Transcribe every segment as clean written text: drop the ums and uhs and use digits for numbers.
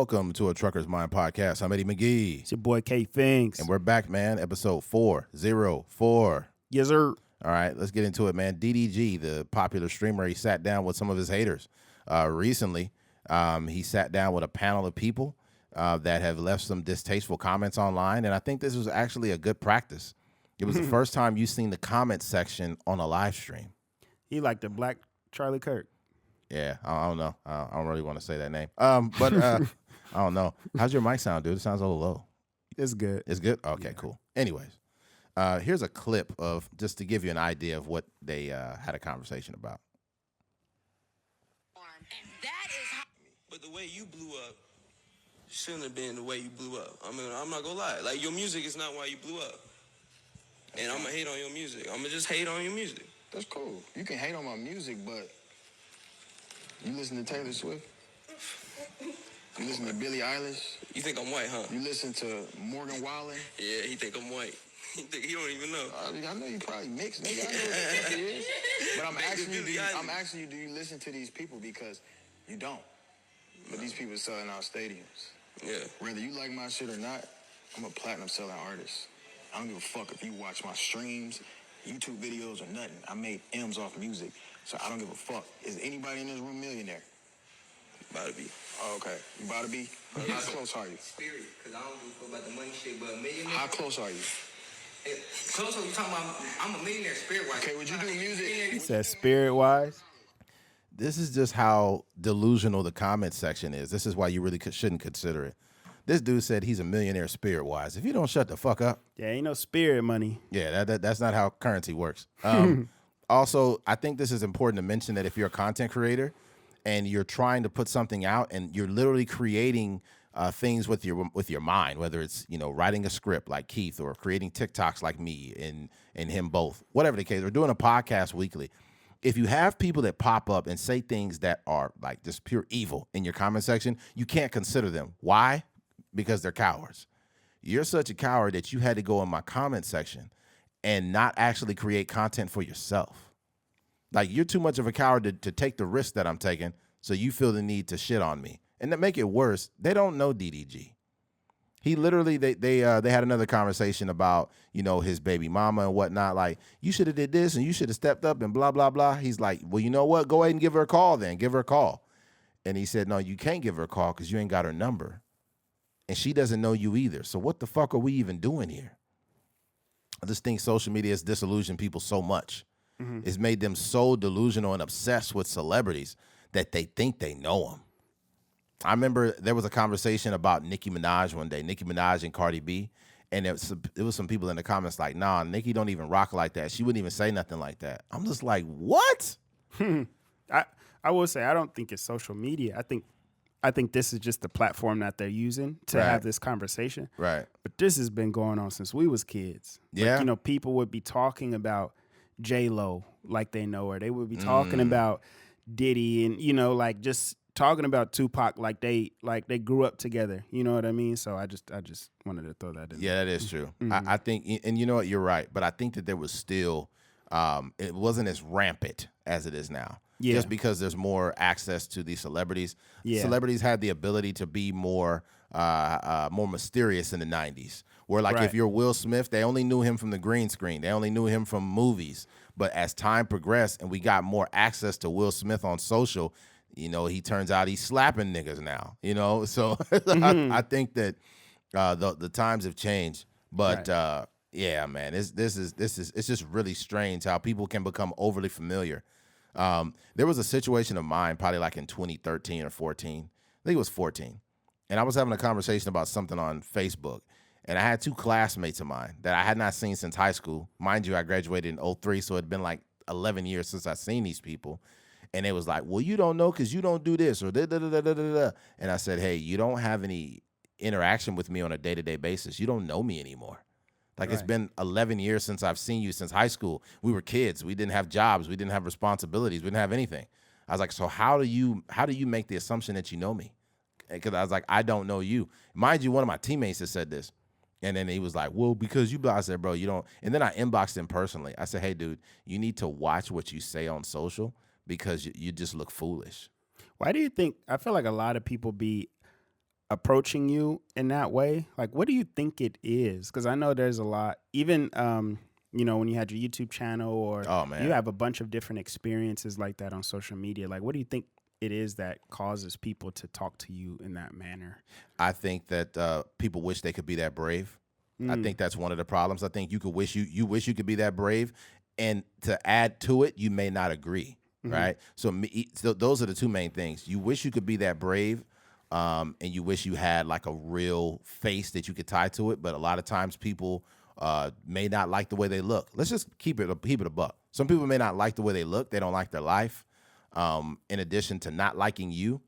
Welcome to a Trucker's Mind podcast. I'm Eddie McGee. It's your boy K Finks. And we're back, man. Episode 404. Yes, sir. All right, let's get into it, man. DDG, the popular streamer, he sat down with some of his haters recently. He sat down with a panel of people that have left some distasteful comments online, and I think this was actually a good practice. It was the first time you've seen the comment section on a live stream. He like the black Charlie Kirk. Yeah, I don't know. I don't really want to say that name. But I don't know. How's your mic sound, dude? It sounds a little low. It's good. It's good? Okay, cool. Anyways, here's a clip of, just to give you an idea of what they had a conversation about. But the way you blew up shouldn't have been the way you blew up. I mean, I'm not gonna lie. Like, your music is not why you blew up. And I'm gonna hate on your music. I'm gonna just hate on your music. That's cool. You can hate on my music, but you listen to Taylor Swift? You listen to Billie Eilish? You think I'm white, huh? You listen to Morgan Wallen? Yeah, he think I'm white. He don't even know. I know you probably mixed, nigga. I know what the fuck it is. But I'm asking you, do you listen to these people? Because you don't. But these people selling out stadiums. Yeah. Whether you like my shit or not, I'm a platinum selling artist. I don't give a fuck if you watch my streams, YouTube videos, or nothing. I made M's off music, so I don't give a fuck. Is anybody in this room millionaire? About to be. Oh, okay. You about to be? How close are you? Spirit, because I don't give a fuck about the money shit, but a millionaire. How close are you? Close, you talking about, I'm a millionaire spirit-wise. Okay, would you do music? He said spirit-wise. This is just how delusional the comment section is. This is why you really shouldn't consider it. This dude said he's a millionaire spirit-wise. If you don't shut the fuck up. Yeah, ain't no spirit money. Yeah, that's not how currency works. Also, I think this is important to mention that if you're a content creator and you're trying to put something out and you're literally creating things with your mind, whether it's, you know, writing a script like Keith or creating TikToks like me and him both, whatever the case, or doing a podcast weekly. If you have people that pop up and say things that are like just pure evil in your comment section, you can't consider them. Why? Because they're cowards. You're such a coward that you had to go in my comment section and not actually create content for yourself. Like, you're too much of a coward to take the risk that I'm taking, so you feel the need to shit on me. And to make it worse, they don't know DDG. He literally, they had another conversation about, you know, his baby mama and whatnot. Like, you should have did this and you should have stepped up and blah, blah, blah. He's like, well, you know what? Go ahead and give her a call then. Give her a call. And he said, no, you can't give her a call because you ain't got her number. And she doesn't know you either. So what the fuck are we even doing here? I just think social media has disillusioned people so much. Mm-hmm. It's made them so delusional and obsessed with celebrities that they think they know them. I remember there was a conversation about Nicki Minaj one day, Nicki Minaj and Cardi B. And there was some people in the comments like, nah, Nicki don't even rock like that. She wouldn't even say nothing like that. I'm just like, what? I will say, I don't think it's social media. I think this is just the platform that they're using to have this conversation. Right. But this has been going on since we was kids. Yeah. Like, you know, people would be talking about J-Lo like they know her. They would be talking about Diddy and, you know, like just talking about Tupac like they grew up together. You know what I mean? So I just wanted to throw that in. Yeah, that is true. I think, and you know what, you're right. But I think that there was still, it wasn't as rampant as it is now. Yeah. Just because there's more access to these celebrities. Yeah. Celebrities had the ability to be more mysterious in the 90s. Where, like, if you're Will Smith, they only knew him from the green screen. They only knew him from movies. But as time progressed and we got more access to Will Smith on social, you know, he turns out he's slapping niggas now, you know? So I think that the times have changed. But, yeah, man, it's just really strange how people can become overly familiar. There was a situation of mine probably like in 2013 or 14. I think it was 14. And I was having a conversation about something on Facebook. And I had two classmates of mine that I had not seen since high school. Mind you, I graduated in 2003, so it had been like 11 years since I'd seen these people. And they was like, well, you don't know because you don't do this or da-da-da-da-da-da. And I said, hey, you don't have any interaction with me on a day-to-day basis. You don't know me anymore. Like, it's been 11 years since I've seen you since high school. We were kids. We didn't have jobs. We didn't have responsibilities. We didn't have anything. I was like, so how do you make the assumption that you know me? Because I was like, I don't know you. Mind you, one of my teammates has said this. And then he was like, well, because you, I said, bro, you don't. And then I inboxed him personally. I said, hey, dude, you need to watch what you say on social because you just look foolish. Why do you think, I feel like a lot of people be approaching you in that way? Like, what do you think it is? Because I know there's a lot, even, when you had your YouTube channel or Oh, man. you have a bunch of different experiences like that on social media. Like, what do you think it is that causes people to talk to you in that manner? I think that people wish they could be that brave. I think that's one of the problems. I think you could wish you wish you could be that brave, and to add to it, you may not agree, right? So those are the two main things. You wish you could be that brave, and you wish you had like a real face that you could tie to it. But a lot of times people may not like the way they look. Let's just keep it a buck. Some people may not like the way they look. They don't like their life. In addition to not liking you,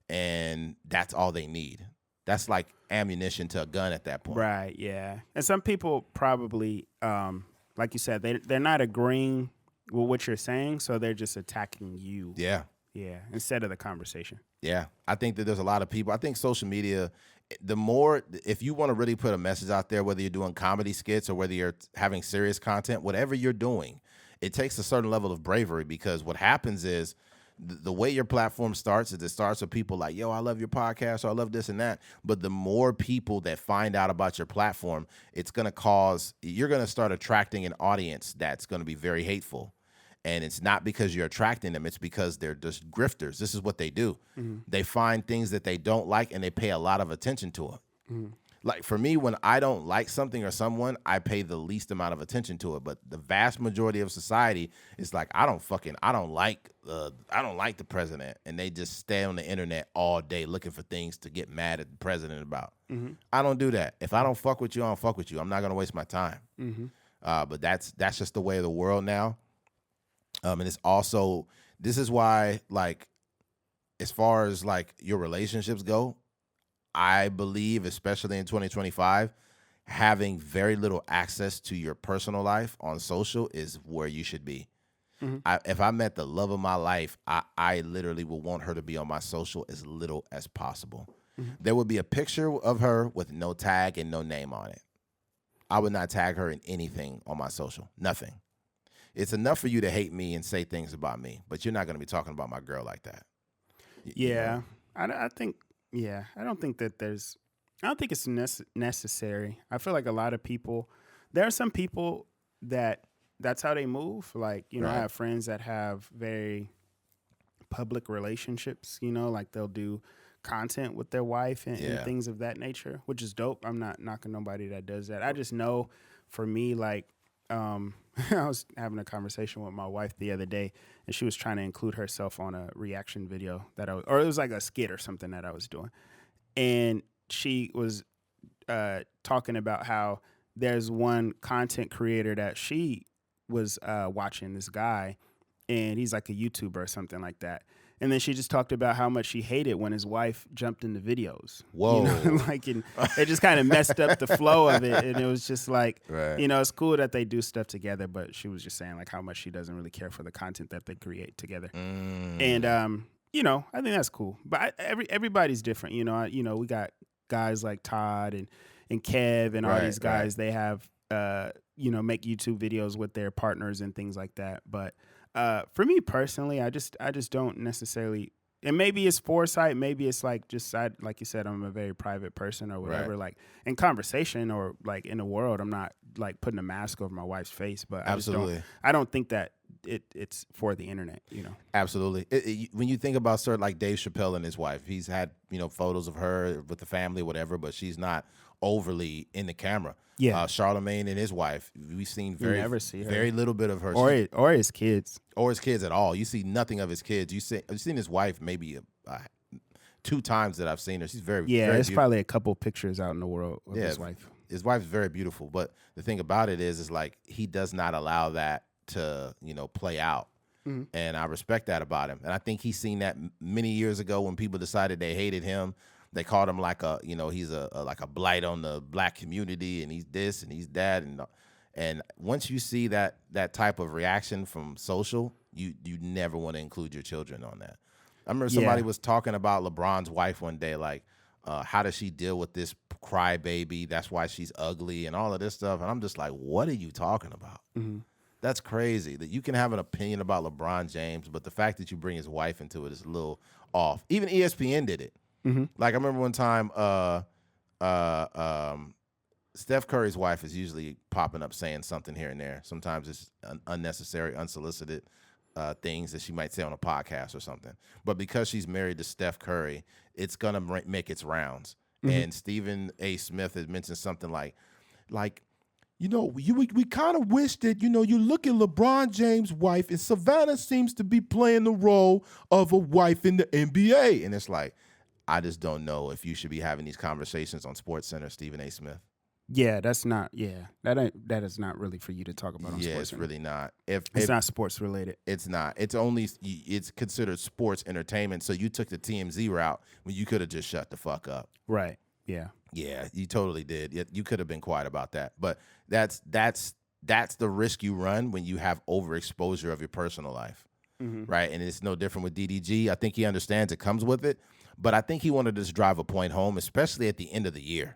and that's all they need. That's like ammunition to a gun at that point. Right, yeah. And some people probably, like you said, they're not agreeing with what you're saying, so they're just attacking you. Yeah. Yeah, instead of the conversation. Yeah. I think that there's a lot of people. I think social media, if you want to really put a message out there, whether you're doing comedy skits or whether you're having serious content, whatever you're doing, it takes a certain level of bravery, because what happens is the way your platform starts is it starts with people like, yo, I love your podcast, or I love this and that. But the more people that find out about your platform, you're going to start attracting an audience that's going to be very hateful. And it's not because you're attracting them. It's because they're just grifters. This is what they do. They find things that they don't like, and they pay a lot of attention to it. Like for me, when I don't like something or someone, I pay the least amount of attention to it. But the vast majority of society is like, I don't like the president, and they just stay on the internet all day looking for things to get mad at the president about. I don't do that. If I don't fuck with you, I don't fuck with you. I'm not gonna waste my time. But that's just the way of the world now. And it's also, this is why, like, as far as like your relationships go, I believe, especially in 2025, having very little access to your personal life on social is where you should be. If I met the love of my life, I literally would want her to be on my social as little as possible. There would be a picture of her with no tag and no name on it. I would not tag her in anything on my social. Nothing. It's enough for you to hate me and say things about me, but you're not going to be talking about my girl like that. Yeah. I think, I don't think it's necessary. I feel like a lot of people, there are some people that's how they move. Like, Right. I have friends that have very public relationships, like they'll do content with their wife and things of that nature, which is dope. I'm not knocking nobody that does that. I just know for me, like, I was having a conversation with my wife the other day, and she was trying to include herself on a reaction video or it was like a skit or something that I was doing. And she was talking about how there's one content creator that she was watching, this guy, and he's like a YouTuber or something like that. And then she just talked about how much she hated when his wife jumped in the videos. Whoa. And it just kind of messed up the flow of it. And it was just like, Right. it's cool that they do stuff together, but she was just saying like how much she doesn't really care for the content that they create together. And, I think that's cool. But everybody's different. We got guys like Todd and Kev and all these guys. They have, make YouTube videos with their partners and things like that. But for me personally, I just don't necessarily, and maybe it's foresight, maybe it's like like you said, I'm a very private person or whatever. Right. Like in conversation or like in the world, I'm not like putting a mask over my wife's face. But Absolutely. I don't think that it's for the internet. Absolutely. When you think about certain like Dave Chappelle and his wife, he's had photos of her with the family, whatever, but she's not overly in the camera. Yeah. Charlemagne and his wife, we've seen never see her. very little bit of her. Or his kids. Or his kids at all. You see nothing of his kids. I've seen his wife maybe 2 times that I've seen her. She's very there's beautiful. probably a couple pictures out in the world of his wife. His wife's very beautiful, but the thing about it is like he does not allow that to play out. And I respect that about him. And I think he's seen that many years ago when people decided they hated him. They called him like he's like a blight on the black community, and he's this and he's that, and once you see that type of reaction from social, you never want to include your children on that. I remember somebody was talking about LeBron's wife one day, like how does she deal with this crybaby? That's why she's ugly and all of this stuff, and I'm just like, what are you talking about? That's crazy that you can have an opinion about LeBron James, but the fact that you bring his wife into it is a little off. Even ESPN did it. Like I remember one time, Steph Curry's wife is usually popping up saying something here and there. Sometimes it's unnecessary, unsolicited things that she might say on a podcast or something. But because she's married to Steph Curry, it's gonna make its rounds. And Stephen A. Smith has mentioned something like, we kind of wish that, you look at LeBron James' wife and Savannah seems to be playing the role of a wife in the NBA. And it's like, I just don't know if you should be having these conversations on SportsCenter, Stephen A. Smith. Yeah, that's not. Yeah, that is not really for you to talk about on Yeah, SportsCenter. it's really not. It's not sports related. It's not. It's considered sports entertainment. So you took the TMZ route when you could have just shut the fuck up. Right. Yeah. Yeah, you totally did. You could have been quiet about that. But that's the risk you run when you have overexposure of your personal life, right? And it's no different with DDG. I think he understands it comes with it, but I think he wanted to just drive a point home, especially at the end of the year.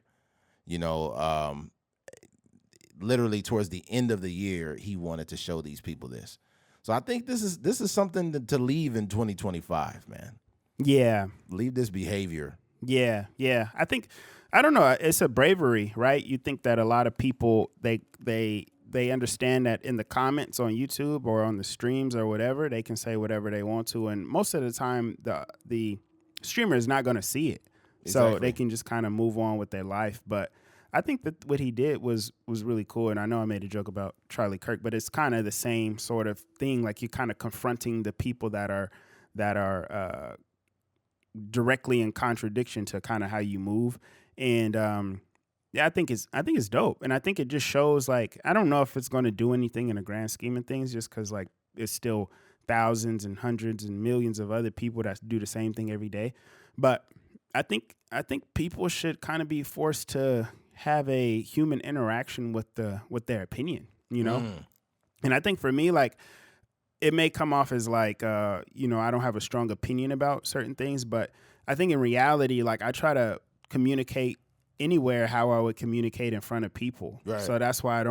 Literally towards the end of the year, he wanted to show these people this. So I think this is something to leave in 2025, man. Yeah. Leave this behavior. Yeah. I don't know. It's a bravery, right? You think that a lot of people they understand that in the comments on YouTube or on the streams or whatever, they can say whatever they want to, and most of the time the streamer is not going to see it, so they can just kind of move on with their life. But I think that what he did was really cool, and I know I made a joke about Charlie Kirk, but it's kind of the same sort of thing. Like you're kind of confronting the people that are directly in contradiction to kind of how you move. And I think it's dope, and I think it just shows, like, I don't know if it's going to do anything in the grand scheme of things, just because like it's still thousands and hundreds and millions of other people that do the same thing every day. But I think people should kind of be forced to have a human interaction with their opinion, And I think for me, like, it may come off as like, I don't have a strong opinion about certain things, but I think in reality, like, I try to communicate anywhere how I would communicate in front of people. Right. So that's why I'm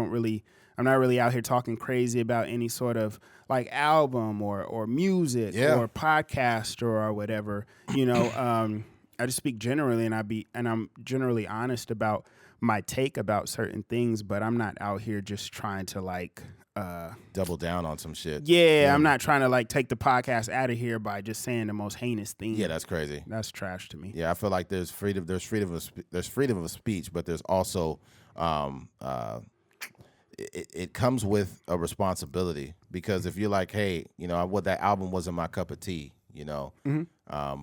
not really out here talking crazy about any sort of like album or music or podcast or whatever. I just speak generally, and I'm generally honest about my take about certain things, but I'm not out here just trying to like double down on some shit. Yeah, I'm not trying to like take the podcast out of here by just saying the most heinous thing. Yeah, that's crazy. That's trash to me. Yeah, I feel like there's freedom of speech, but there's also it comes with a responsibility, because if you're like, hey, that album wasn't my cup of tea,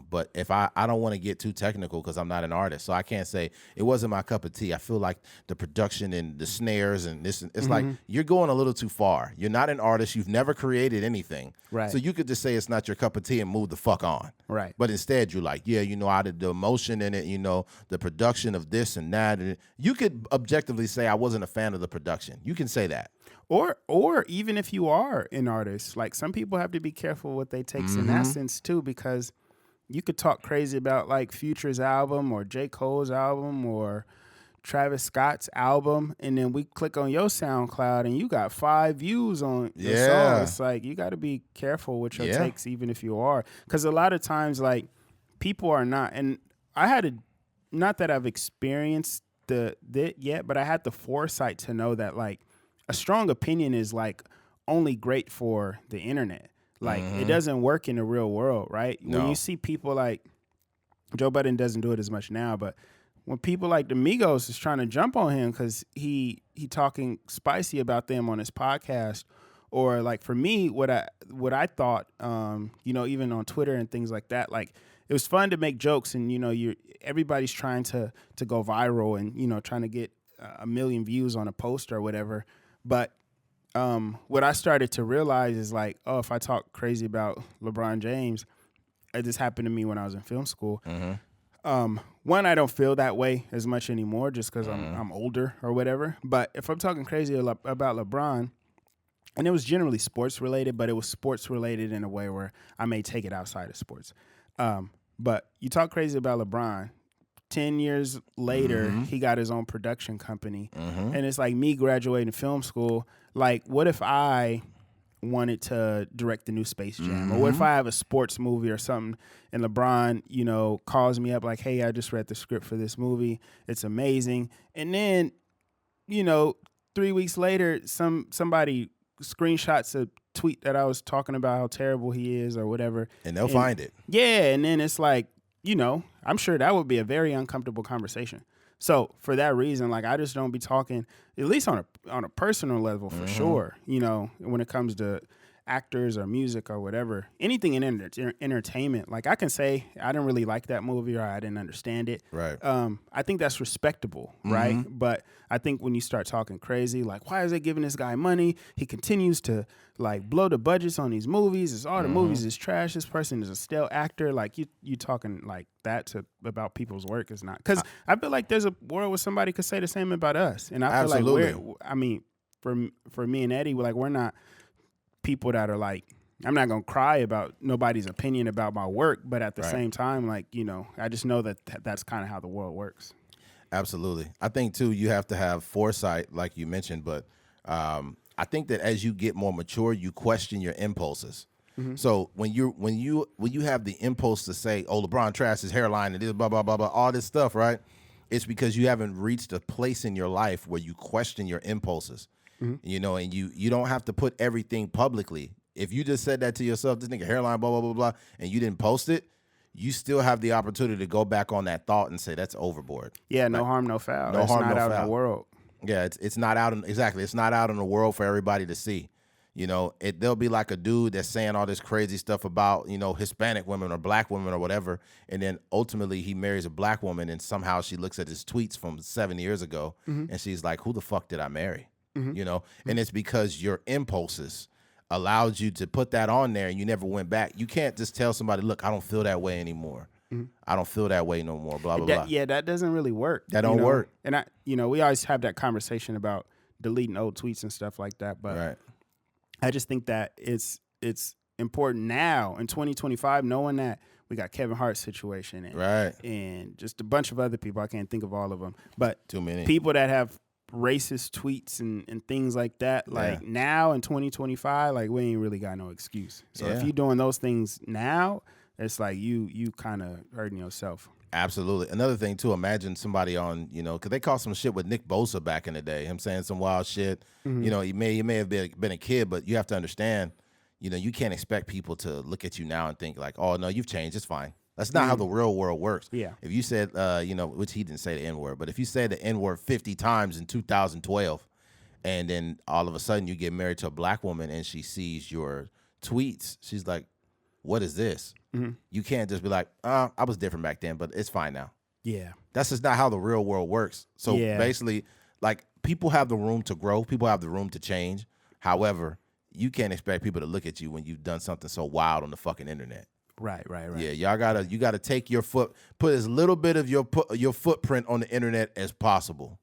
but if I don't want to get too technical because I'm not an artist, so I can't say it wasn't my cup of tea. I feel like the production and the snares and this, it's like you're going a little too far. You're not an artist. You've never created anything. Right. So you could just say it's not your cup of tea and move the fuck on. Right. But instead you're like, I did the emotion in it, the production of this and that. And you could objectively say I wasn't a fan of the production. You can say that. Or even if you are an artist, like, some people have to be careful what they take in that sense too, because you could talk crazy about like Future's album or J. Cole's album or Travis Scott's album, and then we click on your SoundCloud and you got 5 views on your song. It's like, you got to be careful with your takes, even if you are, because a lot of times, like, people are not, and I had not that I've experienced that yet, but I had the foresight to know that, like, a strong opinion is like only great for the internet. Like, it doesn't work in the real world, right? No. When you see people like Joe Budden doesn't do it as much now, but when people like the Migos is trying to jump on him because he talking spicy about them on his podcast, or like for me, what I thought, even on Twitter and things like that, like, it was fun to make jokes, and everybody's trying to go viral and trying to get a million views on a post or whatever. But what I started to realize is like, if I talk crazy about LeBron James, it just happened to me when I was in film school. One, I don't feel that way as much anymore just because I'm older or whatever. But if I'm talking crazy about LeBron, and it was generally sports related, but it was sports related in a way where I may take it outside of sports. But you talk crazy about LeBron, 10 years later, he got his own production company. And it's like me graduating film school. Like, what if I wanted to direct the new Space Jam? Or what if I have a sports movie or something and LeBron, you know, calls me up like, hey, I just read the script for this movie. It's amazing. And then, you know, 3 weeks later, somebody screenshots a tweet that I was talking about how terrible he is or whatever. And they'll find it. Yeah. And then it's like, you know, I'm sure that would be a very uncomfortable conversation. So for that reason, like, I just don't be talking, at least on a personal level for sure, you know, when it comes to actors or music or whatever, anything in entertainment. Like, I can say I didn't really like that movie or I didn't understand it. Right. I think that's respectable, right? But I think when you start talking crazy, like, why is they giving this guy money? He continues to like blow the budgets on these movies. It's all the movies is trash. This person is a stale actor. Like, you talking like that about people's work is not, because I feel like there's a world where somebody could say the same about us, and I feel like for me and Eddie, we're not people that are like, I'm not gonna cry about nobody's opinion about my work, but at the same time, like, you know, I just know that's kind of how the world works. Absolutely. I think too, you have to have foresight, like you mentioned, but I think that as you get more mature, you question your impulses. So when you have the impulse to say, "Oh, LeBron trashed his hairline and this blah blah blah blah," all this stuff, right? It's because you haven't reached a place in your life where you question your impulses. You know, and you don't have to put everything publicly. If you just said that to yourself, this nigga hairline, blah, blah, blah, blah, and you didn't post it, you still have the opportunity to go back on that thought and say, that's overboard. Yeah, no harm, no foul. No harm, not no out foul. in the world. Yeah, it's not out it's not out in the world for everybody to see. You know, there'll be like a dude that's saying all this crazy stuff about, you know, Hispanic women or black women or whatever, and then ultimately he marries a black woman and somehow she looks at his tweets from 7 years ago and she's like, who the fuck did I marry? You know, and it's because your impulses allowed you to put that on there and you never went back. You can't just tell somebody, look, I don't feel that way anymore. I don't feel that way no more, blah, blah, blah. Yeah, that doesn't really work. That don't work. And we always have that conversation about deleting old tweets and stuff like that. But I just think that it's important now in 2025, knowing that we got Kevin Hart's situation and just a bunch of other people. I can't think of all of them, but too many people that have racist tweets and things like that. Like now in 2025, like we ain't really got no excuse. So if you're doing those things now, it's like you kind of hurting yourself. Absolutely. Another thing too, imagine somebody on, you know, because they caught some shit with Nick Bosa back in the day, him saying some wild shit. You know, he may have been a kid, but you have to understand, you know, you can't expect people to look at you now and think like, oh no, you've changed, it's fine. That's not how the real world works. Yeah. If you said, you know, which he didn't say the N-word, but if you said the N-word 50 times in 2012, and then all of a sudden you get married to a black woman and she sees your tweets, she's like, what is this? You can't just be like, I was different back then, but it's fine now. Yeah. That's just not how the real world works. So basically, like, people have the room to grow. People have the room to change. However, you can't expect people to look at you when you've done something so wild on the fucking internet. Right. Yeah, you gotta take your put as little bit of your footprint on the internet as possible.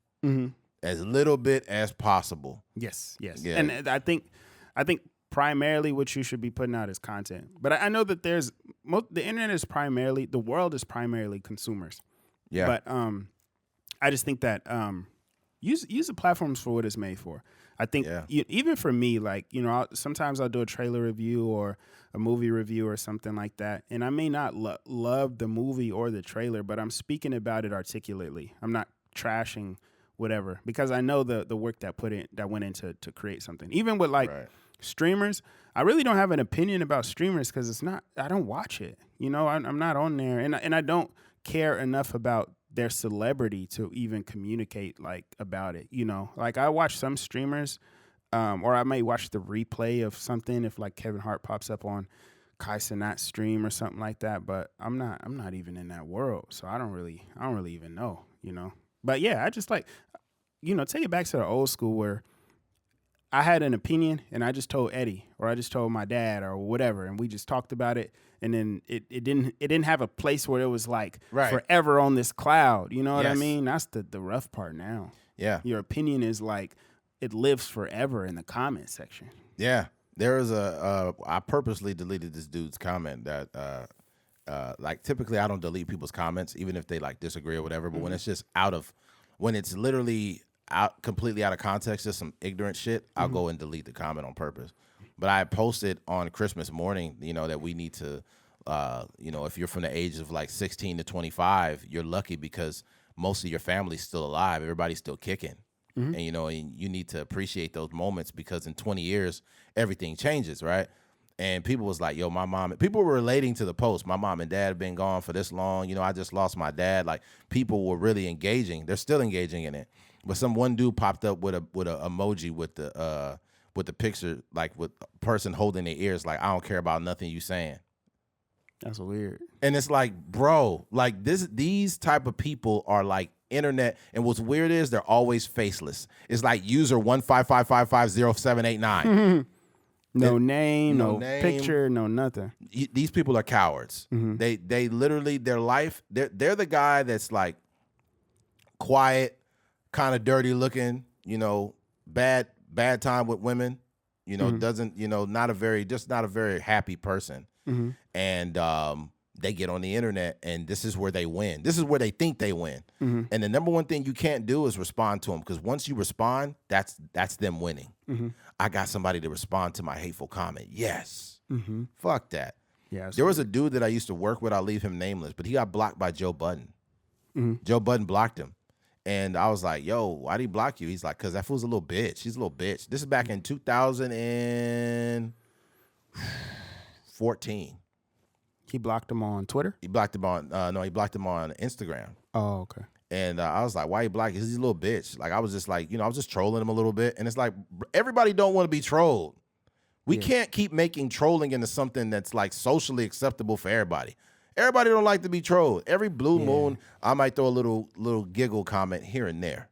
As little bit as possible. Yes. Yeah. And I think primarily what you should be putting out is content. But I know that the internet is the world is primarily consumers. Yeah. But I just think that use the platforms for what it's made for. I think even for me, like, you know, sometimes I'll do a trailer review or a movie review or something like that, and I may not love the movie or the trailer, but I'm speaking about it articulately. I'm not trashing whatever, because I know the work that went into to create something. Even with like streamers, I really don't have an opinion about streamers because I don't watch it. You know, I'm not on there, and I don't care enough about their celebrity to even communicate like about it. You know, like I watch some streamers, or I may watch the replay of something if like Kevin Hart pops up on Kai Cenat's stream or something like that. But I'm not even in that world, so I don't really even know. You know, but yeah, I just like, you know, take it back to the old school where I had an opinion and I just told Eddie or I just told my dad or whatever, and we just talked about it. And then it didn't have a place where it was like forever on this cloud. You know what I mean? That's the rough part now. Yeah. Your opinion is like, it lives forever in the comment section. Yeah. There is I purposely deleted this dude's comment that, like, typically I don't delete people's comments, even if they like disagree or whatever. But when it's just when it's literally completely out of context, just some ignorant shit, I'll go and delete the comment on purpose. But I posted on Christmas morning, that we need to, if you're from the age of like 16 to 25, you're lucky because most of your family's still alive. Everybody's still kicking. And, and you need to appreciate those moments because in 20 years, everything changes, right? And people was like, yo, people were relating to the post. My mom and dad have been gone for this long. I just lost my dad. Like, people were really engaging. They're still engaging in it. But one dude popped up with a emoji with the picture, like with a person holding their ears, like, I don't care about nothing you saying. That's weird. And it's like, bro, like these type of people are like internet. And what's weird is they're always faceless. It's like user 155550789. No name, no picture, no nothing. These people are cowards. They literally, their life, they're the guy that's like quiet, kind of dirty looking, bad time with women, doesn't, not a very happy person. And they get on the internet and this is where they win. This is where they think they win. And the number one thing you can't do is respond to them, because once you respond, that's them winning. I got somebody to respond to my hateful comment. Yes. Fuck that. Yeah. There was a dude that I used to work with. I'll leave him nameless, but he got blocked by Joe Budden. Joe Budden blocked him. And I was like, yo, why'd he block you? He's like, because that fool's a little bitch. He's a little bitch. This is back in 2014. He blocked him on Twitter? He blocked him on, he blocked him on Instagram. Oh, okay. And I was like, why you block? He's a little bitch. Like, I was just like, I was just trolling him a little bit. And it's like, everybody don't want to be trolled. We can't keep making trolling into something that's like socially acceptable for everybody. Everybody don't like to be trolled. Every blue moon, I might throw a little giggle comment here and there.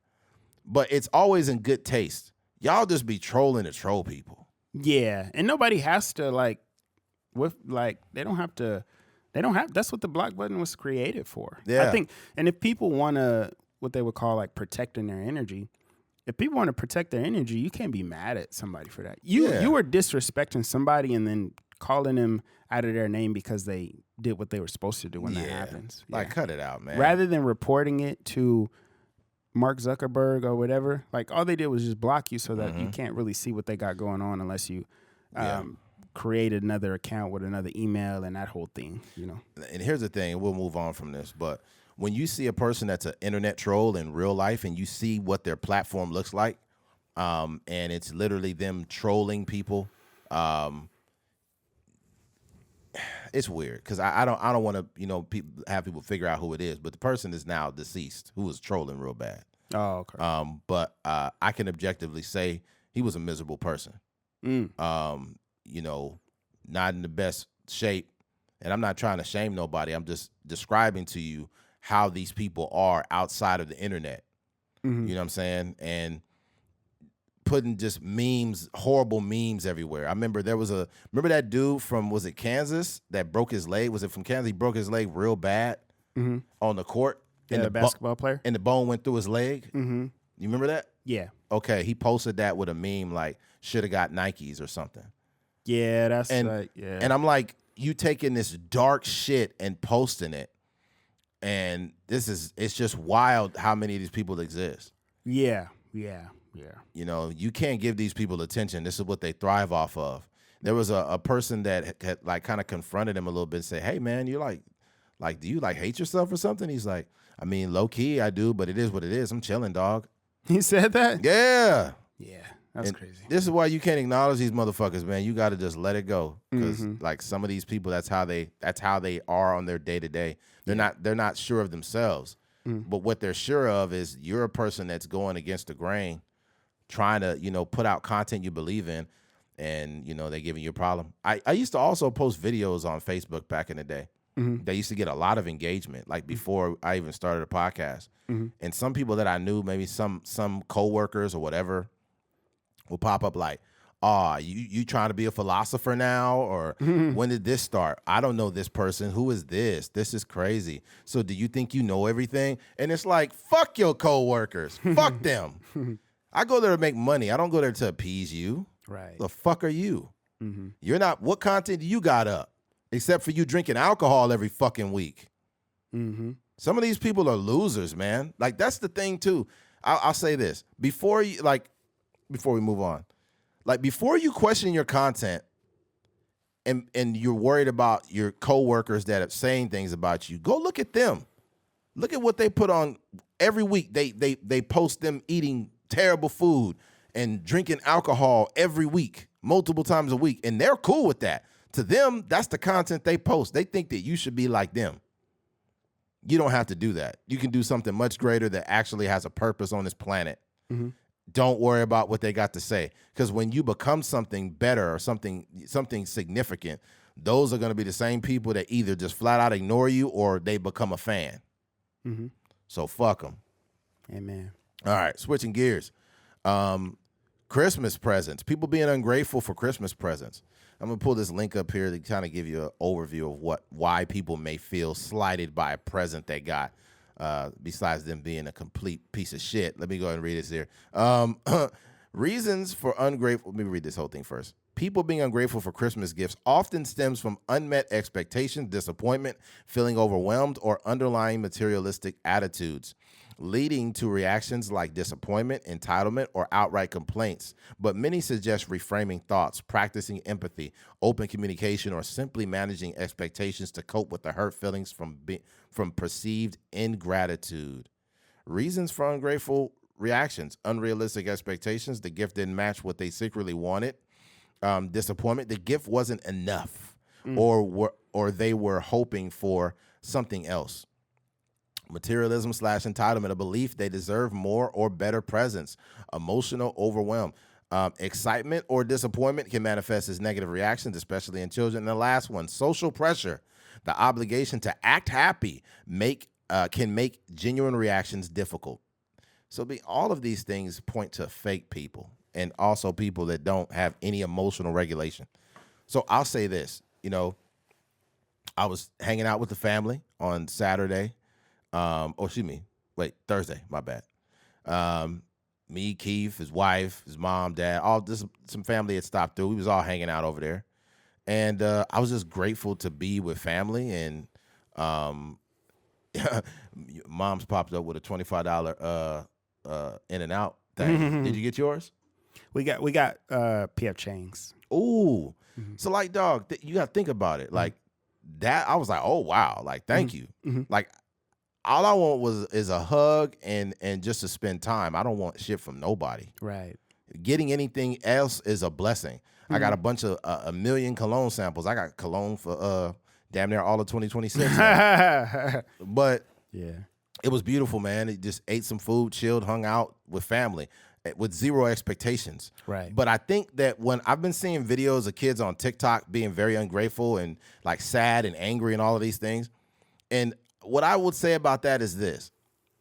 But it's always in good taste. Y'all just be trolling to troll people. Yeah. And nobody has to they don't have, that's what the block button was created for. Yeah. I think, and if people want to, what they would call like protecting their energy, if people want to protect their energy, you can't be mad at somebody for that. You were disrespecting somebody and then calling them out of their name because they did what they were supposed to do when that happens. Like, cut it out, man. Rather than reporting it to Mark Zuckerberg or whatever, like all they did was just block you so that you can't really see what they got going on unless you create another account with another email and that whole thing, And here's the thing, and we'll move on from this, but when you see a person that's an internet troll in real life and you see what their platform looks like, and it's literally them trolling people, it's weird because I don't want to have people figure out who it is, but the person is now deceased who was trolling real bad. Oh, okay. But I can objectively say he was a miserable person. Not in the best shape. And I'm not trying to shame nobody. I'm just describing to you how these people are outside of the internet. You know what I'm saying? And putting just memes, horrible memes everywhere. I remember remember that dude from, was it Kansas that broke his leg? Was it from Kansas? He broke his leg real bad on the court. And the basketball player? And the bone went through his leg. You remember that? Yeah. Okay, he posted that with a meme like, should have got Nikes or something. Yeah, that's And I'm like, you taking this dark shit and posting it, and it's just wild how many of these people exist. Yeah. You can't give these people attention. This is what they thrive off of. There was a person that had like kind of confronted him a little bit and said, hey man, you like, do you like hate yourself or something? He's like, I mean, low key I do, but it is what it is. I'm chilling, dog. He said that? Yeah. Yeah. That's crazy. This is why you can't acknowledge these motherfuckers, man. You got to just let it go, because like some of these people, that's how they are on their day to day. They're not sure of themselves, but what they're sure of is you're a person that's going against the grain, trying to put out content you believe in, and they're giving you a problem. I used to also post videos on Facebook back in the day. They used to get a lot of engagement, like before I even started a podcast. And some people that I knew, maybe some coworkers or whatever, will pop up like, oh, you trying to be a philosopher now? Or when did this start? I don't know this person. Who is this? This is crazy. So do you think you know everything? And it's like, fuck your coworkers. Fuck them. I go there to make money. I don't go there to appease you. Right. The fuck are you? You're not, what content do you got up? Except for you drinking alcohol every fucking week. Some of these people are losers, man. Like, that's the thing too. I'll say this before we move on. Like, before you question your content and you're worried about your coworkers that are saying things about you, go look at them. Look at what they put on every week. They post them eating terrible food and drinking alcohol every week, multiple times a week, and they're cool with that. To them, that's the content they post. They think that you should be like them. You don't have to do that. You can do something much greater that actually has a purpose on this planet. Mm-hmm. Don't worry about what they got to say, because when you become something better or something significant, those are going to be the same people that either just flat out ignore you or they become a fan. Mm-hmm. So fuck them. Amen. All right, switching gears. Christmas presents. People being ungrateful for Christmas presents. I'm gonna pull this link up here to kind of give you an overview of why people may feel slighted by a present they got. Besides them being a complete piece of shit. Let me go ahead and read this here. Reasons for ungrateful. Let me read this whole thing first. People being ungrateful for Christmas gifts often stems from unmet expectations, disappointment, feeling overwhelmed, or underlying materialistic attitudes, leading to reactions like disappointment, entitlement, or outright complaints. But many suggest reframing thoughts, practicing empathy, open communication, or simply managing expectations to cope with the hurt feelings from perceived ingratitude. Reasons for ungrateful reactions: unrealistic expectations. The gift didn't match what they secretly wanted. Disappointment. The gift wasn't enough, or they were hoping for something else. Materialism / entitlement, a belief they deserve more or better presents. Emotional overwhelm. Excitement or disappointment can manifest as negative reactions, especially in children. And the last one, social pressure. The obligation to act happy can make genuine reactions difficult. So all of these things point to fake people and also people that don't have any emotional regulation. So I'll say this, I was hanging out with the family on Saturday. Thursday, my bad. Me, Keith, his wife, his mom, dad, some family had stopped through. We was all hanging out over there. And I was just grateful to be with family. And mom's popped up with a $25 In-N-Out thing. Did you get yours? We got PF Chang's. Ooh. Mm-hmm. So like, dog, you got to think about it. Like that, I was like, oh, wow. Like, thank you. Mm-hmm. Like, all I want is a hug and just to spend time. I don't want shit from nobody. Right. Getting anything else is a blessing. Mm-hmm. I got a bunch of a million cologne samples. I got cologne for damn near all of 2026. But yeah, it was beautiful, man. It just ate some food, chilled, hung out with family with zero expectations. Right. But I think that when I've been seeing videos of kids on TikTok being very ungrateful and like sad and angry and all of these things, and what I would say about that is this: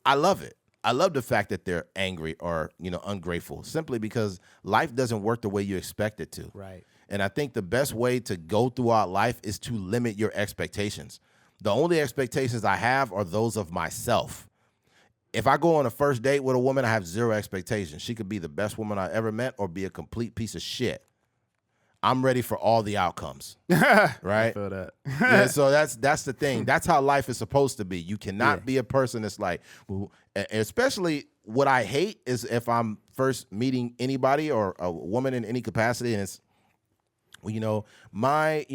I love it. I love the fact that they're angry or, ungrateful, simply because life doesn't work the way you expect it to. Right. And I think the best way to go throughout life is to limit your expectations. The only expectations I have are those of myself. If I go on a first date with a woman, I have zero expectations. She could be the best woman I ever met or be a complete piece of shit. I'm ready for all the outcomes, right? I feel that. Yeah, so that's the thing. That's how life is supposed to be. You cannot be a person that's like, especially what I hate is if I'm first meeting anybody or a woman in any capacity, and it's, my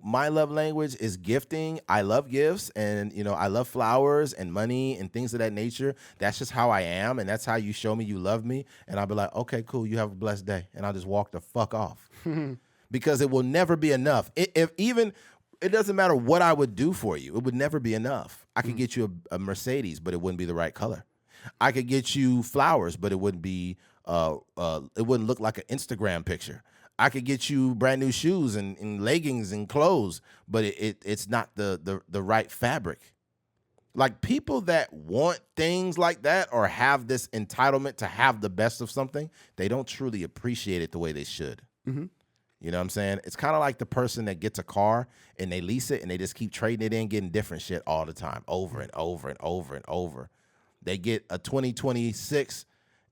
love language is gifting. I love gifts, and I love flowers and money and things of that nature. That's just how I am, and that's how you show me you love me. And I'll be like, okay, cool, you have a blessed day, and I'll just walk the fuck off. Because it will never be enough. It doesn't matter what I would do for you. It would never be enough. I could get you a Mercedes, but it wouldn't be the right color. I could get you flowers, but it wouldn't be. It wouldn't look like an Instagram picture. I could get you brand new shoes and leggings and clothes, but it's not the right fabric. Like, people that want things like that or have this entitlement to have the best of something, they don't truly appreciate it the way they should. Mm-hmm. You know what I'm saying? It's kind of like the person that gets a car and they lease it and they just keep trading it in, getting different shit all the time, over and over and over and over. They get a 2026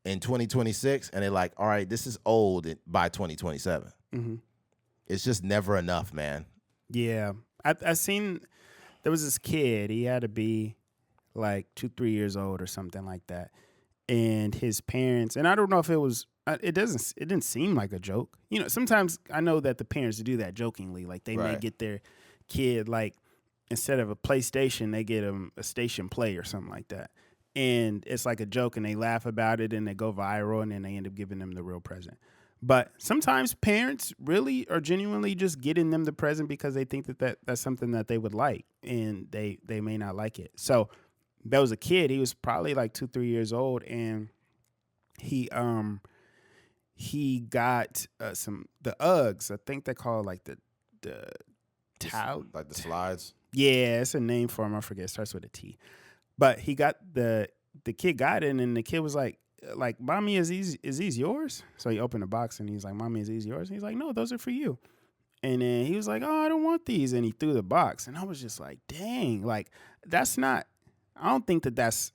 in 2026 and they're like, all right, this is old by 2027. Mm-hmm. It's just never enough, man. Yeah. I seen, there was this kid, he had to be like 2-3 years old or something like that. And his parents, and I don't know if it was it didn't seem like a joke. You know, sometimes I know that the parents do that jokingly. Like they may Right. get their kid, like, instead of a PlayStation, they get them a Station Play or something like that. And it's like a joke and they laugh about it and they go viral and then they end up giving them the real present. But sometimes parents really are genuinely just getting them the present because they think that's something that they would like, and they may not like it. So there was a kid, he was probably like 2-3 years old, and he got the Uggs. I think they call it like the towel, Like the slides. yeah, it's a name for him. I forget. It starts with a T. But he got the kid got it, and the kid was like, "Mommy, is these yours?" So he opened the box and he's like, "Mommy, is these yours?" And he's like, "No, those are for you." And then he was like, "Oh, I don't want these," and he threw the box. And I was just like, "Dang, like that's not." I don't think that's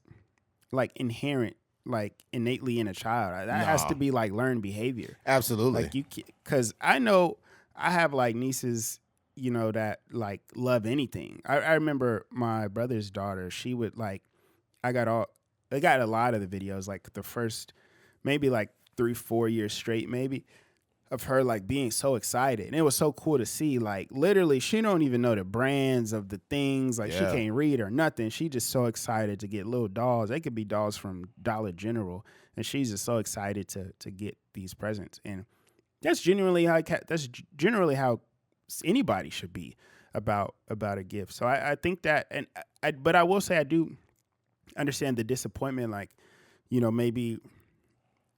like inherent, like innately in a child. That has to No. be like learned behavior. Absolutely. Like because I know I have like nieces, you know, that like love anything. I remember my brother's daughter. She would like, I got a lot of the videos, like the first maybe like 3-4 years straight, maybe, of her like being so excited. And it was so cool to see, like literally she don't even know the brands of the things. Like she Yeah. can't read or nothing. She just so excited to get little dolls. They could be dolls from Dollar General. And she's just so excited to get these presents. And that's generally how anybody should be about a gift. So I think that, and but I will say I do understand the disappointment, like, you know, maybe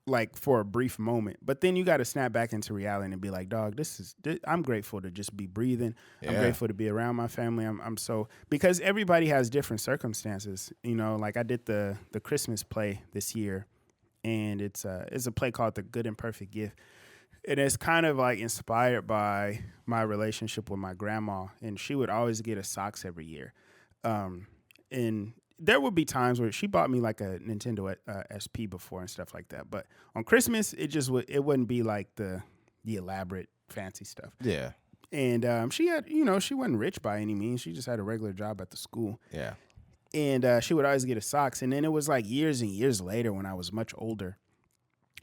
like for a brief moment, but then you got to snap back into reality and be like, dog, I'm grateful to just be breathing. I'm Yeah. grateful to be around my family. I'm so, because everybody has different circumstances, you know, like I did the Christmas play this year, and it's a play called The Good and Perfect Gift. And it's kind of like inspired by my relationship with my grandma, and she would always get us socks every year. And there would be times where she bought me like a Nintendo SP before and stuff like that. But on Christmas, it wouldn't be like the elaborate fancy stuff. Yeah. And she had, you know, she wasn't rich by any means. She just had a regular job at the school. Yeah. And she would always get us socks. And then it was like years and years later, when I was much older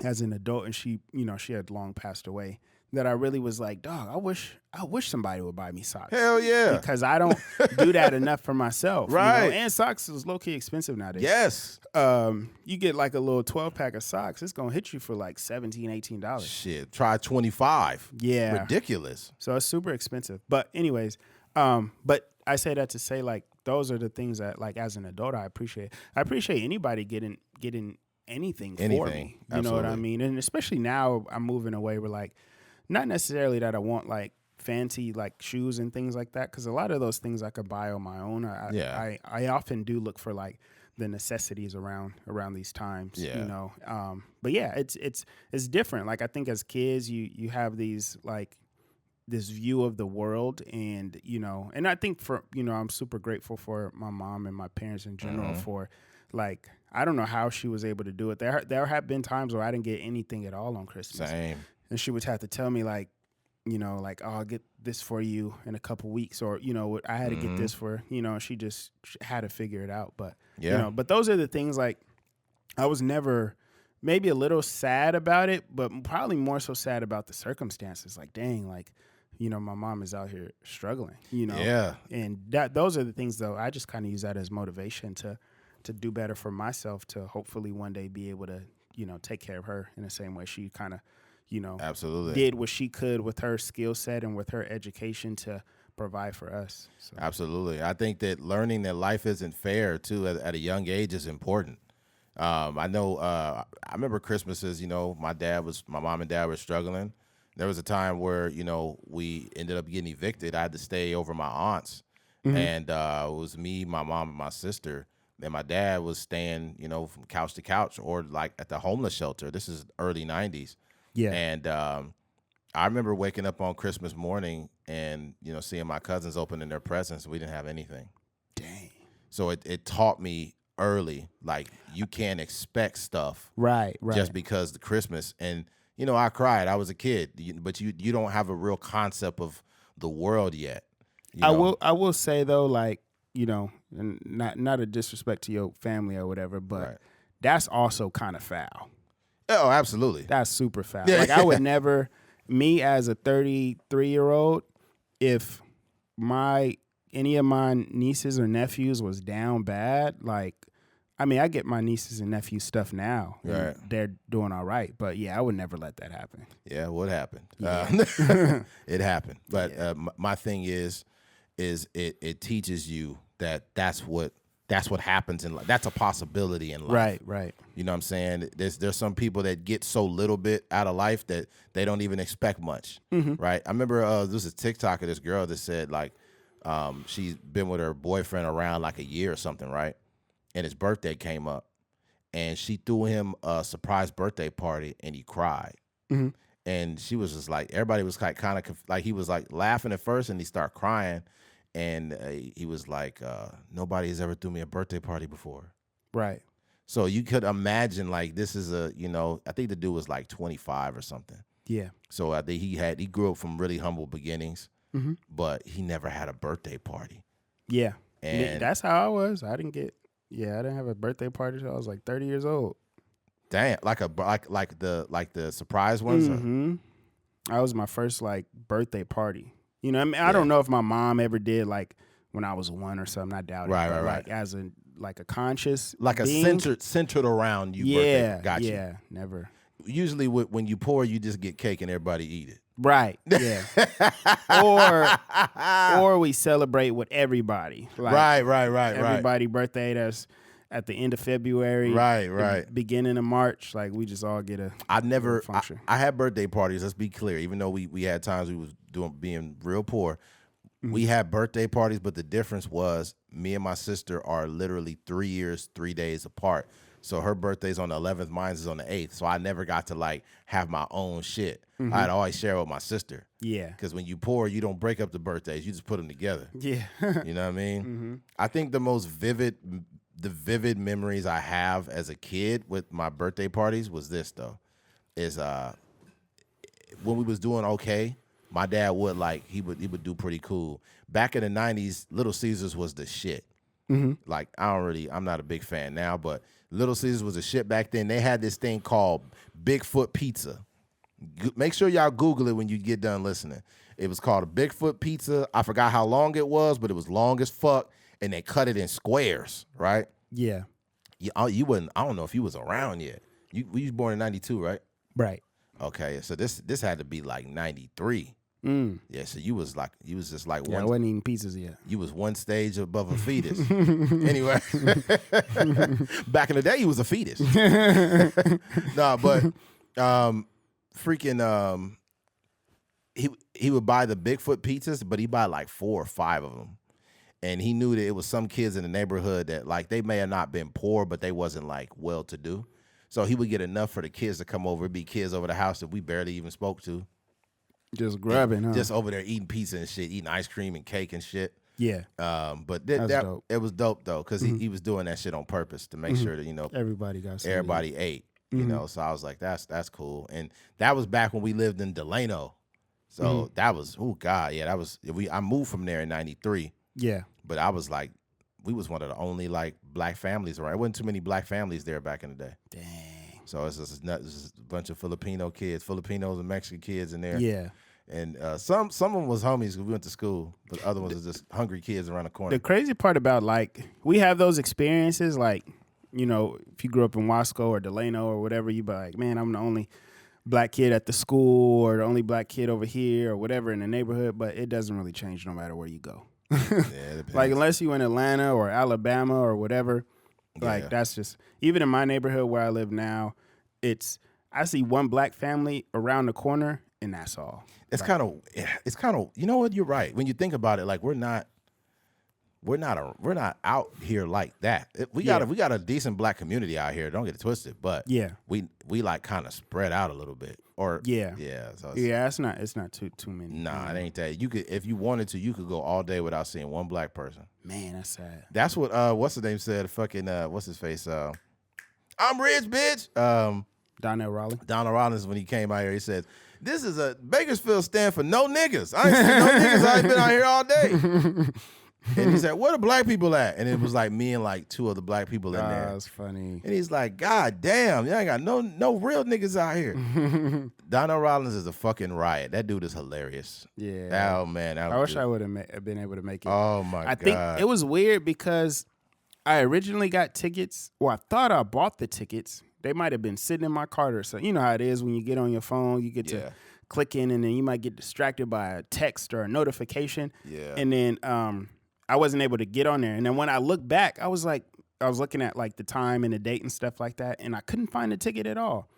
as an adult, and she, you know, she had long passed away, that I really was like, dog, I wish somebody would buy me socks. Hell yeah. Because I don't do that enough for myself. Right. You know? And socks is low-key expensive nowadays. Yes. You get like a little 12-pack of socks, it's going to hit you for like $17, $18. Shit. Try 25. Yeah. Ridiculous. So it's super expensive. But anyways, but I say that to say, like, those are the things that, like, as an adult, I appreciate. I appreciate anybody getting anything for me. You know what I Absolutely. mean? And especially now I'm moving away where, like, not necessarily that I want like fancy like shoes and things like that, because a lot of those things I could buy on my own. I often do look for like the necessities around these times. Yeah. You know. But yeah, it's different. Like I think as kids, you have these like this view of the world, and you know, and I think for, you know, I'm super grateful for my mom and my parents in general for, like, I don't know how she was able to do it. There have been times where I didn't get anything at all on Christmas. Same. And she would have to tell me, like, you know, like, oh, I'll get this for you in a couple weeks, or, you know, I had to get this for, you know, she just had to figure it out. But, Yeah. you know, but those are the things, like, I was never maybe a little sad about it, but probably more so sad about the circumstances. Like, dang, like, you know, my mom is out here struggling, you know? Yeah. And those are the things, though, I just kind of use that as motivation to do better for myself, to hopefully one day be able to, you know, take care of her in the same way she kind of, you know, Absolutely. did what she could with her skill set and with her education to provide for us. So. Absolutely. I think that learning that life isn't fair, too, at a young age is important. I know, I remember Christmases, you know, my mom and dad were struggling. There was a time where, you know, we ended up getting evicted. I had to stay over my aunts. And it was me, my mom, and my sister. And my dad was staying, you know, from couch to couch, or like at the homeless shelter. This is early 90s. Yeah. And I remember waking up on Christmas morning and, you know, seeing my cousins opening their presents. We didn't have anything. Dang. So it taught me early, like, you can't expect stuff Right. just because the Christmas. And, you know, I cried. I was a kid, but you don't have a real concept of the world yet. You know? I will say, though, like, you know, and not a disrespect to your family or whatever, but Right. that's also kind of foul. Oh, absolutely. That's super foul. Yeah. Like I would never, me as a 33-year-old, if any of my nieces or nephews was down bad, like, I mean, I get my nieces and nephews stuff now. And Right. they're doing all right. But yeah, I would never let that happen. Yeah, what happened? Yeah. It happened. But my thing is it teaches you that that's what happens in life. That's a possibility in life. Right. You know what I'm saying? There's some people that get so little bit out of life that they don't even expect much. Right? I remember there was a TikTok of this girl that said like she's been with her boyfriend around like a year or something, right? And his birthday came up, and she threw him a surprise birthday party, and he cried. And she was just like, everybody was like kind of like, he was like laughing at first, and he started crying, and he was like, nobody has ever threw me a birthday party before. Right. So you could imagine like this is I think the dude was like 25 or something. Yeah. So I think he grew up from really humble beginnings, but he never had a birthday party. Yeah. And that's how I was. I didn't have a birthday party until I was like 30 years old. Damn, like the surprise ones. That was my first like birthday party. You know, I mean, I don't know if my mom ever did like when I was 1 or something. I doubt it. Right. Like as a conscious, Like being, a centered around you. Yeah, birthday. Got you. Yeah, never. Usually when you pour, you just get cake and everybody eat it. Right. Yeah. or we celebrate with everybody. Like Right. Everybody birthday that's at the end of February. Right. Beginning of March. Like we just all get a function. I had birthday parties, let's be clear. Even though we had times we was being real poor, we had birthday parties, but the difference was me and my sister are literally 3 years, 3 days apart. So her birthday's on the 11th, mine's is on the 8th. So I never got to like have my own shit. I'd always share with my sister. Yeah. Because when you pour, you don't break up the birthdays. You just put them together. Yeah. You know what I mean? I think the most vivid memories I have as a kid with my birthday parties was this though, is when we was doing okay, my dad would like, he would do pretty cool. Back in the 90s, Little Caesars was the shit. Like I'm not a big fan now, but Little Caesars was a shit back then. They had this thing called Bigfoot Pizza. Make sure y'all Google it when you get done listening. It was called a Bigfoot Pizza. I forgot how long it was, but it was long as fuck, and they cut it in squares, right? Yeah. You wouldn't. I don't know if you was around yet. You was born in 92, right? Right. Okay, so this had to be like 93. Yeah, so you was just like I wasn't eating pizzas yet. You was one stage above a fetus. Anyway, back in the day, you was a fetus. No, but freaking he would buy the Bigfoot pizzas, but he buy like 4 or 5 of them, and he knew that it was some kids in the neighborhood that like they may have not been poor, but they wasn't like well to do. So he would get enough for the kids to come over. It'd be kids over the house that we barely even spoke to. Just grabbing, huh? Just over there eating pizza and shit, eating ice cream and cake and shit. Yeah. But dope. It was dope though, because he was doing that shit on purpose to make sure that everybody got something. everybody ate. You know, so I was like, that's cool. And that was back when we lived in Delano. So that was I moved from there in 93. Yeah. But I was like, we was one of the only like black families around. There wasn't too many black families there back in the day. Dang. So it's just a bunch of Filipino kids, Filipinos and Mexican kids in there. Yeah. And some of them was homies because we went to school, but other ones are just hungry kids around the corner. The crazy part about like we have those experiences, like, you know, if you grew up in Wasco or Delano or whatever, you be like, man, I'm the only black kid at the school or the only black kid over here or whatever in the neighborhood, but it doesn't really change no matter where you go. Yeah, like unless you in Atlanta or Alabama or whatever, like that's just, even in my neighborhood where I live now, I see one black family around the corner and that's all. It's kind of, you know what, you're right. When you think about it, like we're not out here like that. We got a decent black community out here. Don't get it twisted, but we like kind of spread out a little bit. Or so it's not too many. Nah, it ain't that. You could, if you wanted to, you could go all day without seeing one black person. Man, that's sad. That's what what's the name said? Fucking what's his face? I'm rich, bitch. Donnell Rawlings. Donnell Rawlings, when he came out here, he said, "This is a Bakersfield stand for no niggas. I ain't seen no niggas. I ain't been out here all day." And he said, "Where the black people at?" And it was like me and like 2 other black people in there. That's funny. And he's like, "God damn, y'all ain't got no real niggas out here." Donnell Rollins is a fucking riot. That dude is hilarious. Yeah. Oh man, I wish I would have been able to make it. Oh my god. I think it was weird because I originally got tickets. Well, I thought I bought the tickets. They might have been sitting in my cart or something. You know how it is when you get on your phone, you get to click in, and then you might get distracted by a text or a notification. Yeah. And then I wasn't able to get on there. And then when I look back, I was looking at like the time and the date and stuff like that, and I couldn't find the ticket at all.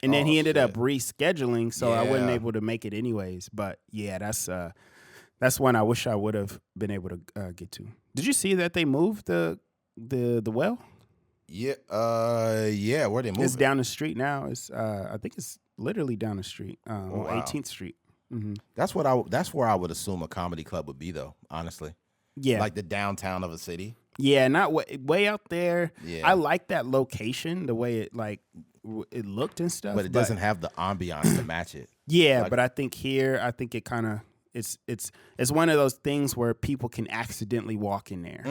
And then he ended up rescheduling, so I wasn't able to make it anyways. But yeah, that's one I wish I would have been able to get to. Did you see that they moved the well? Yeah. Yeah. Where they moved? It's down the street now. It's I think it's literally down the street on 18th Street. Mm-hmm. That's where I would assume a comedy club would be, though. Honestly. Yeah. Like the downtown of a city. Yeah, not way out there. Yeah. I like that location, the way it it looked and stuff. But it doesn't have the ambiance to match it. Yeah, like, but I think it kind of it's one of those things where people can accidentally walk in there.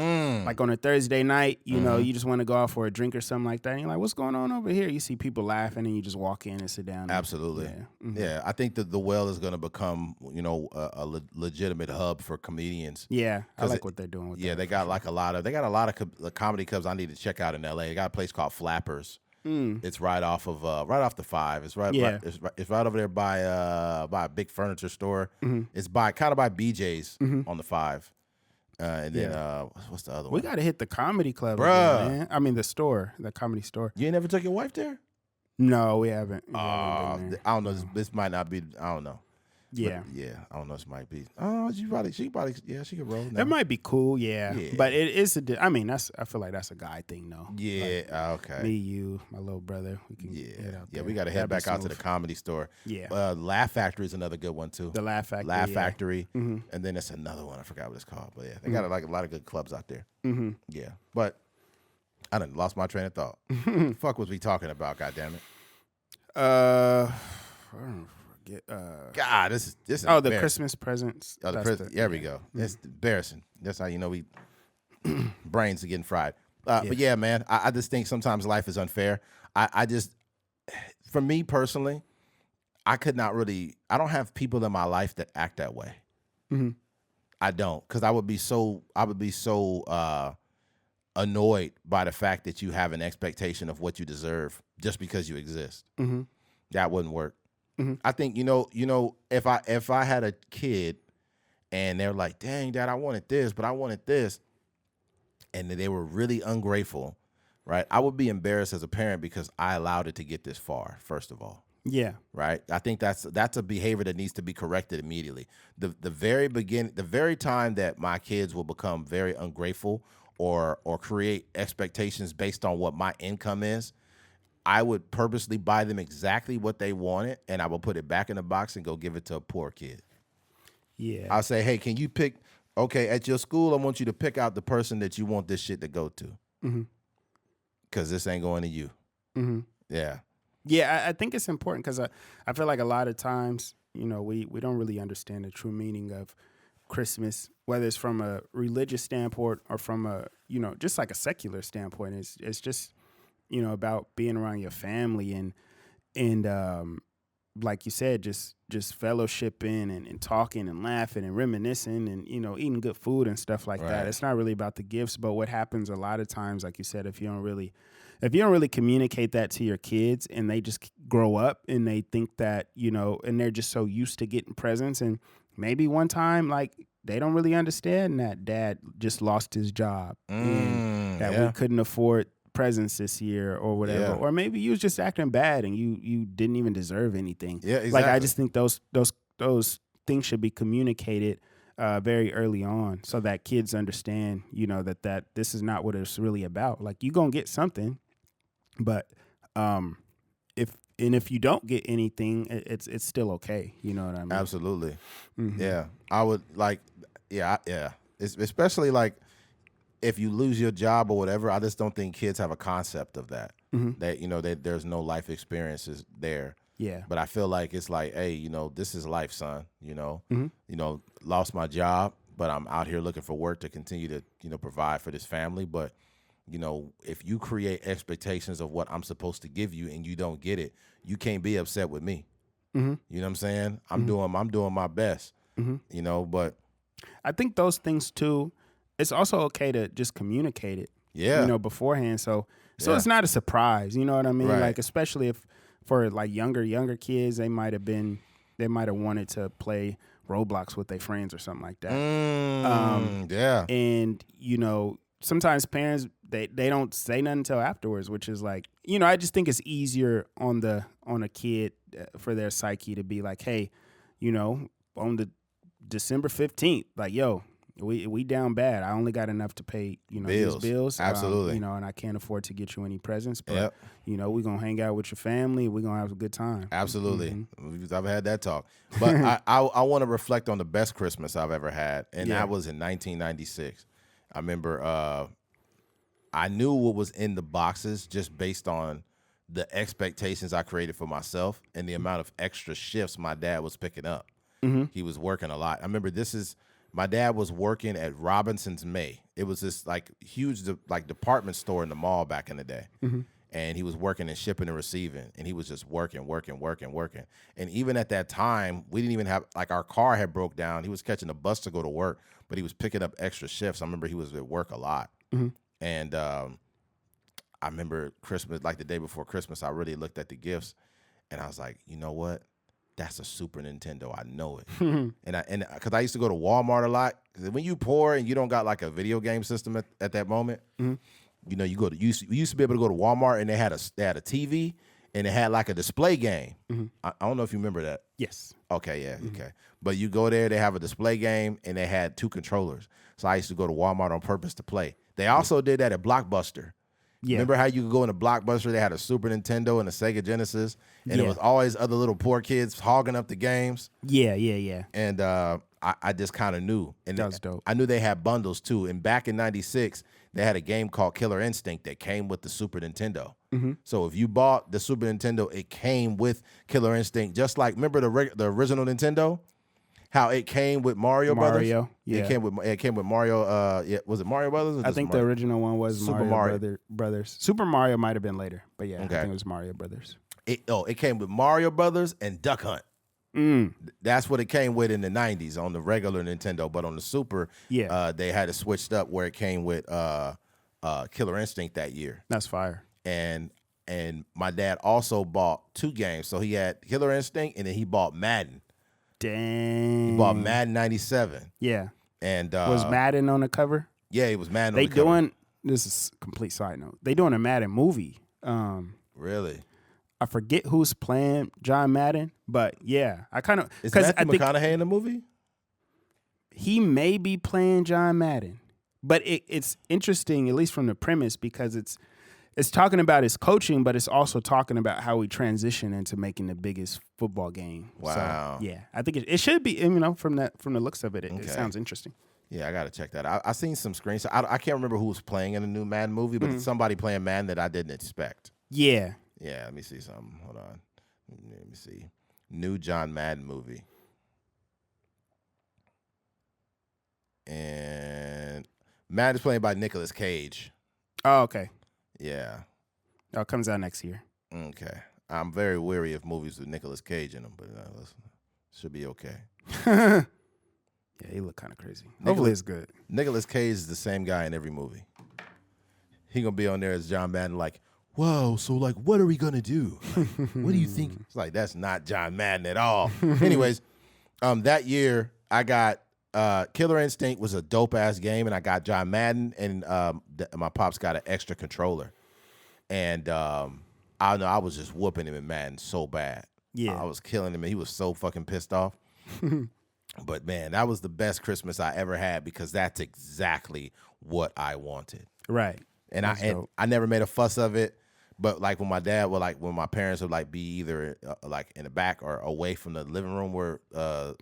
Like on a Thursday night, you know, you just want to go out for a drink or something like that. And you're like, what's going on over here? You see people laughing, and you just walk in and sit down. Absolutely. Yeah, I think that the well is going to become, you know, a legitimate hub for comedians. Yeah, I like what they're doing with that. Yeah, they got a lot of comedy clubs I need to check out in LA. They got a place called Flappers. It's right off the 5. It's right over there by a big furniture store. It's kind of by BJ's on the 5. And then what's the other one? We got to hit the comedy club, Bruh. again, man. I mean the comedy store. You ain't never took your wife there? No, we haven't. I don't know. This might not be. I don't know. Yeah. But yeah, I don't know. This might be. Oh, she probably. Yeah, she could roll. That might be cool. Yeah. But it is I feel like that's a guy thing, though. Yeah. Like, Okay. Me, you, my little brother. We can head out there. We got to head back out to the comedy store. Yeah. Laugh Factory is another good one too. The Laugh Factory. Laugh Factory, and then it's another one. I forgot what it's called, but yeah, they got like a lot of good clubs out there. Yeah, but I done lost my train of thought. Fuck was we talking about? God damn it. I don't forget. God, this is the Christmas presents. Oh, there we go. That's embarrassing. That's how you know we brains are getting fried. But yeah, man, I just think sometimes life is unfair. I just, for me personally, I don't have people in my life that act that way. I don't, because I would be so annoyed by the fact that you have an expectation of what you deserve just because you exist. That wouldn't work. I think you know if I had a kid and they're like, dang, Dad, I wanted this, but I wanted this, and they were really ungrateful, right? I would be embarrassed as a parent because I allowed it to get this far. First of all, Yeah. right. I think that's a behavior that needs to be corrected immediately. The very time that my kids will become very ungrateful or create expectations based on what my income is, I would purposely buy them exactly what they wanted, and I will put it back in the box and go give it to a poor kid. Yeah. I'll say, hey, can you pick, okay, at your school, I want you to pick out the person that you want this shit to go to. Because this ain't going to you. Yeah. Yeah, I think it's important because I feel like a lot of times, you know, we don't really understand the true meaning of Christmas, whether it's from a religious standpoint or from a, you know, just like a secular standpoint. It's just, you know, about being around your family and like you said, just fellowshipping and talking and laughing and reminiscing and, you know, eating good food and stuff like that. It's not really about the gifts, but what happens a lot of times, like you said, if you don't really communicate that to your kids and they just grow up and they think that, you know, and they're just so used to getting presents, and maybe one time, like, they don't really understand that Dad just lost his job and that we couldn't afford presents this year or whatever, or maybe you was just acting bad and you didn't even deserve anything. Yeah, exactly. Like, I just think those things should be communicated very early on so that kids understand, you know, that this is not what it's really about. Like, you gonna get something, but if you don't get anything, it's still okay. You know what I mean? Absolutely. Yeah, I would like. Yeah. It's especially like if you lose your job or whatever. I just don't think kids have a concept of that. That, you know, that there's no life experiences there. Yeah. But I feel like it's like, hey, you know, this is life, son. You know, lost my job, but I'm out here looking for work to continue to, provide for this family. But, if you create expectations of what I'm supposed to give you and you don't get it, you can't be upset with me. Mm-hmm. You know what I'm saying? I'm doing my best. Mm-hmm. But I think those things too, it's also okay to just communicate it. Yeah. Beforehand. So Yeah. it's not a surprise. You know what I mean? Right. Like, especially if for like younger kids, they might have wanted to play Roblox with their friends or something like that. Yeah. And sometimes parents they don't say nothing until afterwards, which is like, I just think it's easier on a kid for their psyche to be like, hey, on the December 15th, like, yo, we down bad. I only got enough to pay, these bills. Absolutely. And I can't afford to get you any presents, but Yep. We're gonna hang out with your family. We're gonna have a good time. Absolutely. I've had that talk. But I want to reflect on the best Christmas I've ever had. And that was in 1996. I remember I knew what was in the boxes just based on the expectations I created for myself and the amount of extra shifts my dad was picking up. He was working a lot. I remember my dad was working at Robinson's May. It was this like huge department store in the mall back in the day. And he was working in shipping and receiving, and he was just working. And even at that time, we didn't even have, like, our car had broke down. He was catching a bus to go to work, but he was picking up extra shifts. I remember he was at work a lot. And I remember Christmas, like the day before Christmas, I really looked at the gifts, and I was like, you know what? That's a Super Nintendo. I know it. and because I used to go to Walmart a lot. When you poor and you don't got like a video game system at that moment, you used to be able to go to Walmart and they had a TV and it had like a display game. I don't know if you remember that. Yes. Okay, yeah, okay. But you go there, they have a display game and they had 2 controllers. So I used to go to Walmart on purpose to play. They also did that at Blockbuster. Yeah. Remember how you could go into Blockbuster? They had a Super Nintendo and a Sega Genesis, and it was always other little poor kids hogging up the games. Yeah. And I just kind of knew. And that was dope. I knew they had bundles too. And back in '96, they had a game called Killer Instinct that came with the Super Nintendo. So if you bought the Super Nintendo, it came with Killer Instinct. Just like, remember the original Nintendo? How it came with Mario Brothers? Yeah. It came with Mario. Was it Mario Brothers? Or I think the original one was Super Mario Brothers. Super Mario might have been later, but yeah, Okay. I think it was Mario Brothers. It came with Mario Brothers and Duck Hunt. That's what it came with in the 90s on the regular Nintendo, but on the Super, they had it switched up where it came with Killer Instinct that year. That's fire. And my dad also bought 2 games. So he had Killer Instinct and then he bought Madden. Dang. He bought Madden 97. Yeah. And was Madden on the cover? Yeah, it was Madden on the cover. This is a complete side note. They doing a Madden movie. Really? I forget who's playing John Madden, but yeah, I kind of Is Matthew McConaughey in the movie? He may be playing John Madden, but it's interesting, at least from the premise, because it's talking about his coaching, but it's also talking about how he transitioned into making the biggest football game. Wow. So, yeah, I think it should be. From the looks of it, it sounds interesting. Yeah, I got to check that out. I seen some screens. I can't remember who was playing in the new Madden movie, but it's somebody playing Madden that I didn't expect. Yeah. Yeah, let me see something. Hold on. Let me see. New John Madden movie. And Madden's played by Nicolas Cage. Oh, okay. Yeah. Oh, it comes out next year. Okay. I'm very weary of movies with Nicolas Cage in them, but should be okay. Yeah, he look kind of crazy. Hopefully it's good. Nicolas Cage is the same guy in every movie. He gonna be on there as John Madden, like, whoa, so like, what are we gonna do? Like, what do you think? It's like, that's not John Madden at all. Anyways, that year I got Killer Instinct was a dope ass game, and I got John Madden, and my pops got an extra controller, and I know I was just whooping him in Madden so bad. Yeah, I was killing him, and he was so fucking pissed off. But man, that was the best Christmas I ever had because that's exactly what I wanted. Right. And I never made a fuss of it, but like when my parents would like be either like in the back or away from the living room where the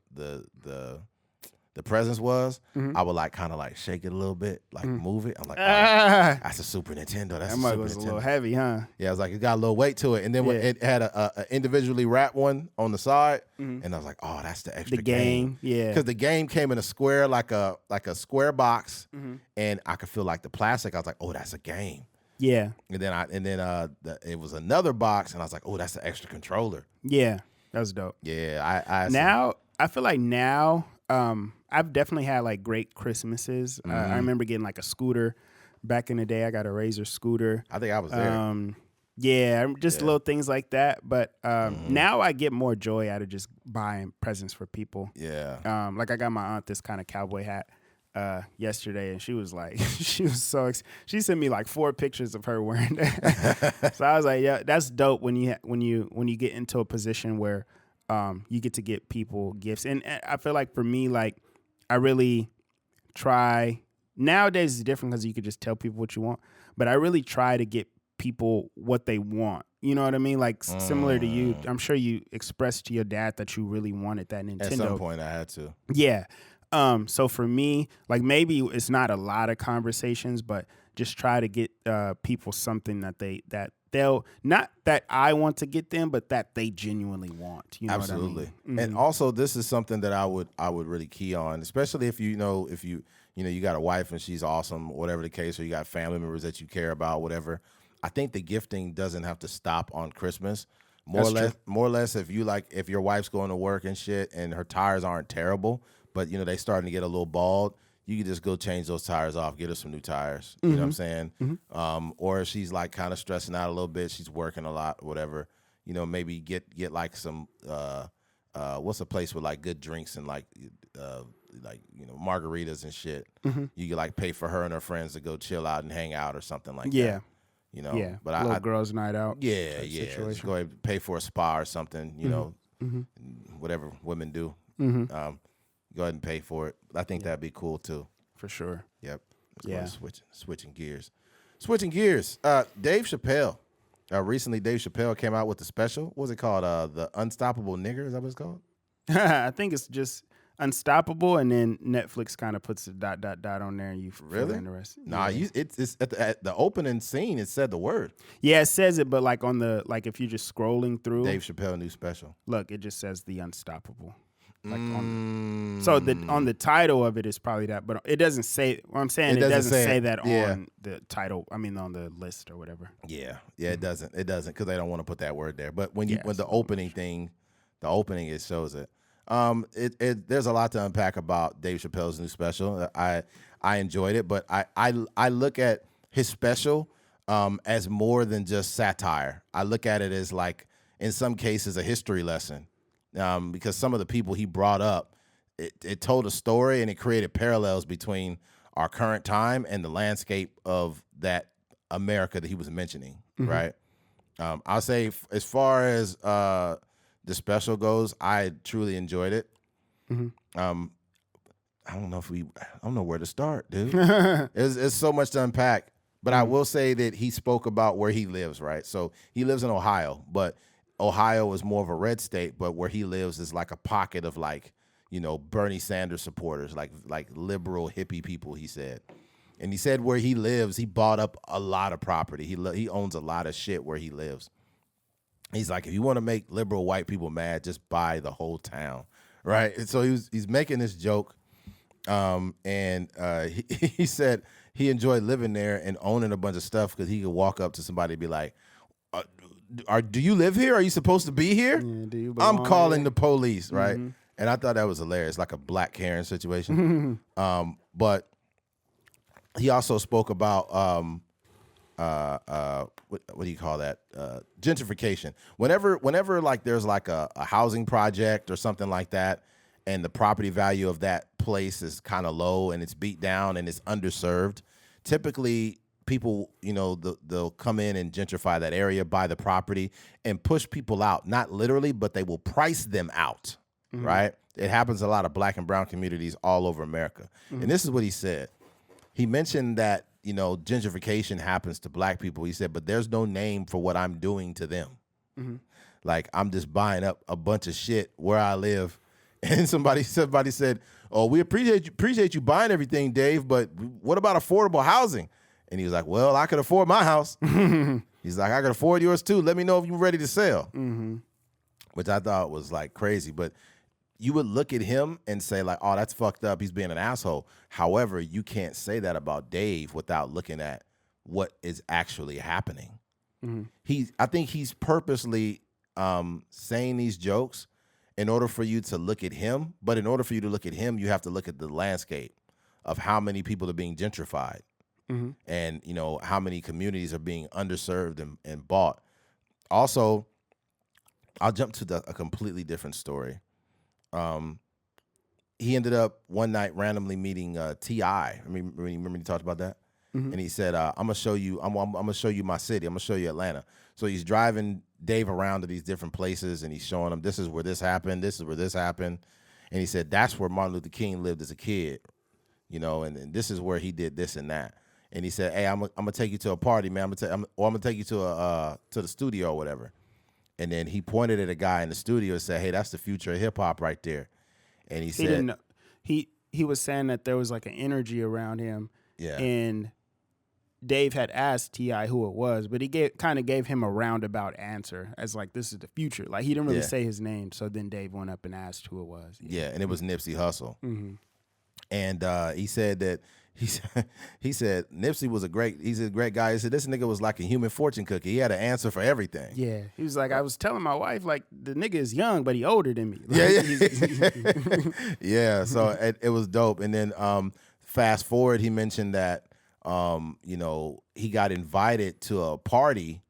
presence was, I would like kind of like shake it a little bit, like move it. I'm like, oh, that's a Super Nintendo. That's That a mug Super was Nintendo. a little heavy, huh? Yeah, I was like, it got a little weight to it. And then when it had a individually wrapped one on the side, and I was like, oh, that's the extra game. Yeah. Because the game came in a square, like a square box, and I could feel like the plastic. I was like, oh, that's a game. Yeah. And then it was another box, and I was like, oh, that's the extra controller. Yeah. That was dope. Yeah, I feel like now, I've definitely had like great Christmases. I remember getting like a scooter back in the day. I got a Razor scooter. I think I was there. Yeah, just little things like that. But now I get more joy out of just buying presents for people. Yeah. Like I got my aunt this kind of cowboy hat yesterday, and she was like, she sent me like 4 pictures of her wearing that. So I was like, yeah, that's dope when you get into a position where you get to get people gifts. And I feel like for me, like I really try. Nowadays it's different because you could just tell people what you want, but I really try to get people what they want. You know what I mean? Like similar to you, I'm sure you expressed to your dad that you really wanted that Nintendo. At some point I had to. Yeah. So for me, like maybe it's not a lot of conversations, but just try to get people something that they'll not that I want to get them, but that they genuinely want. You know Absolutely. what I mean? And also this is something that I would really key on, especially if you got a wife and she's awesome, whatever the case, or you got family members that you care about, whatever. I think the gifting doesn't have to stop on Christmas. More or less, if your wife's going to work and shit and her tires aren't terrible, but they starting to get a little bald, you can just go change those tires off, get her some new tires. You know what I'm saying? Or if she's like kind of stressing out a little bit, she's working a lot, whatever. Maybe get like some what's a place with like good drinks and like margaritas and shit. You could like pay for her and her friends to go chill out and hang out or something like that. But a girls' night out. Yeah. Just go ahead and pay for a spa or something. Whatever women do. Go ahead and pay for it. I think that'd be cool too. For sure. Yep. Switching gears. Dave Chappelle. Recently, Dave Chappelle came out with a special. What was it called? The Unstoppable Nigger. Is that what it's called? I think it's just Unstoppable, and then Netflix kind of puts a ... on there, and you fill in the rest. Nah, it's at the opening scene. It said the word. Yeah, it says it, but like if you're just scrolling through, Dave Chappelle new special. Look, it just says the Unstoppable. Like so on the title of it is probably that, but it doesn't say. What I'm saying, it doesn't say that on the title. I mean, on the list or whatever. Yeah, it doesn't because they don't want to put that word there. But when the opening thing, it shows it. There's a lot to unpack about Dave Chappelle's new special. I enjoyed it, but I look at his special as more than just satire. I look at it as like in some cases a history lesson. Because some of the people he brought up, it told a story and it created parallels between our current time and the landscape of that America that he was mentioning, right? I'll say as far as the special goes, I truly enjoyed it. I don't know where to start, dude. It's so much to unpack. But I will say that he spoke about where he lives, right? So he lives in Ohio, but Ohio is more of a red state, but where he lives is like a pocket of like, Bernie Sanders supporters, like liberal hippie people, he said. And he said where he lives, he bought up a lot of property. He owns a lot of shit where he lives. He's like, if you want to make liberal white people mad, just buy the whole town, right? And so he's making this joke, and he said he enjoyed living there and owning a bunch of stuff because he could walk up to somebody and be like, do you live here? Are you supposed to be here? Yeah, I'm calling the police, right? And I thought that was hilarious, like a Black Karen situation. But he also spoke about what do you call that? Gentrification. Whenever like there's like a housing project or something like that, and the property value of that place is kind of low and it's beat down and it's underserved, typically people, they'll come in and gentrify that area, buy the property, and push people out. Not literally, but they will price them out, right? It happens in a lot of Black and brown communities all over America. And this is what he said. He mentioned that, gentrification happens to Black people. He said, but there's no name for what I'm doing to them. Like, I'm just buying up a bunch of shit where I live And somebody said, "Oh, we appreciate you buying everything, Dave, but what about affordable housing?" And he was like, "Well, I could afford my house." He's like, "I could afford yours too. Let me know if you're ready to sell." Mm-hmm. Which I thought was like crazy, but you would look at him and say like, "Oh, that's fucked up. He's being an asshole." However, you can't say that about Dave without looking at what is actually happening. Mm-hmm. I think he's purposely saying these jokes in order for you to look at him. But in order for you to look at him, you have to look at the landscape of how many people are being gentrified, Mm-hmm. and how many communities are being underserved and bought. Also, I'll jump to a completely different story. He ended up one night randomly meeting T.I. Remember he talked about that? Mm-hmm. And he said, "I'm gonna show you. I'm gonna show you my city. I'm gonna show you Atlanta." So he's driving Dave around to these different places, and he's showing him, "This is where this happened. This is where this happened." And he said, "That's where Martin Luther King lived as a kid, and this is where he did this and that." And he said, "Hey, I'm gonna take you to a party, man. I'm gonna take you to the studio or whatever." And then he pointed at a guy in the studio and said, "Hey, that's the future of hip hop right there." And he said, He didn't know. He was saying that there was like an energy around him. Yeah. And Dave had asked T.I. who it was, but he kind of gave him a roundabout answer as like, this is the future. Like he didn't really say his name. So then Dave went up and asked who it was. Yeah, and it was Nipsey Hussle. Mm-hmm. And he said that he said Nipsey was a great guy. He said this nigga was like a human fortune cookie. He had an answer for everything. Yeah. He was like, I was telling my wife, like, the nigga is young, but he older than me. Yeah. Yeah. So it was dope. And then fast forward, he mentioned that he got invited to a party.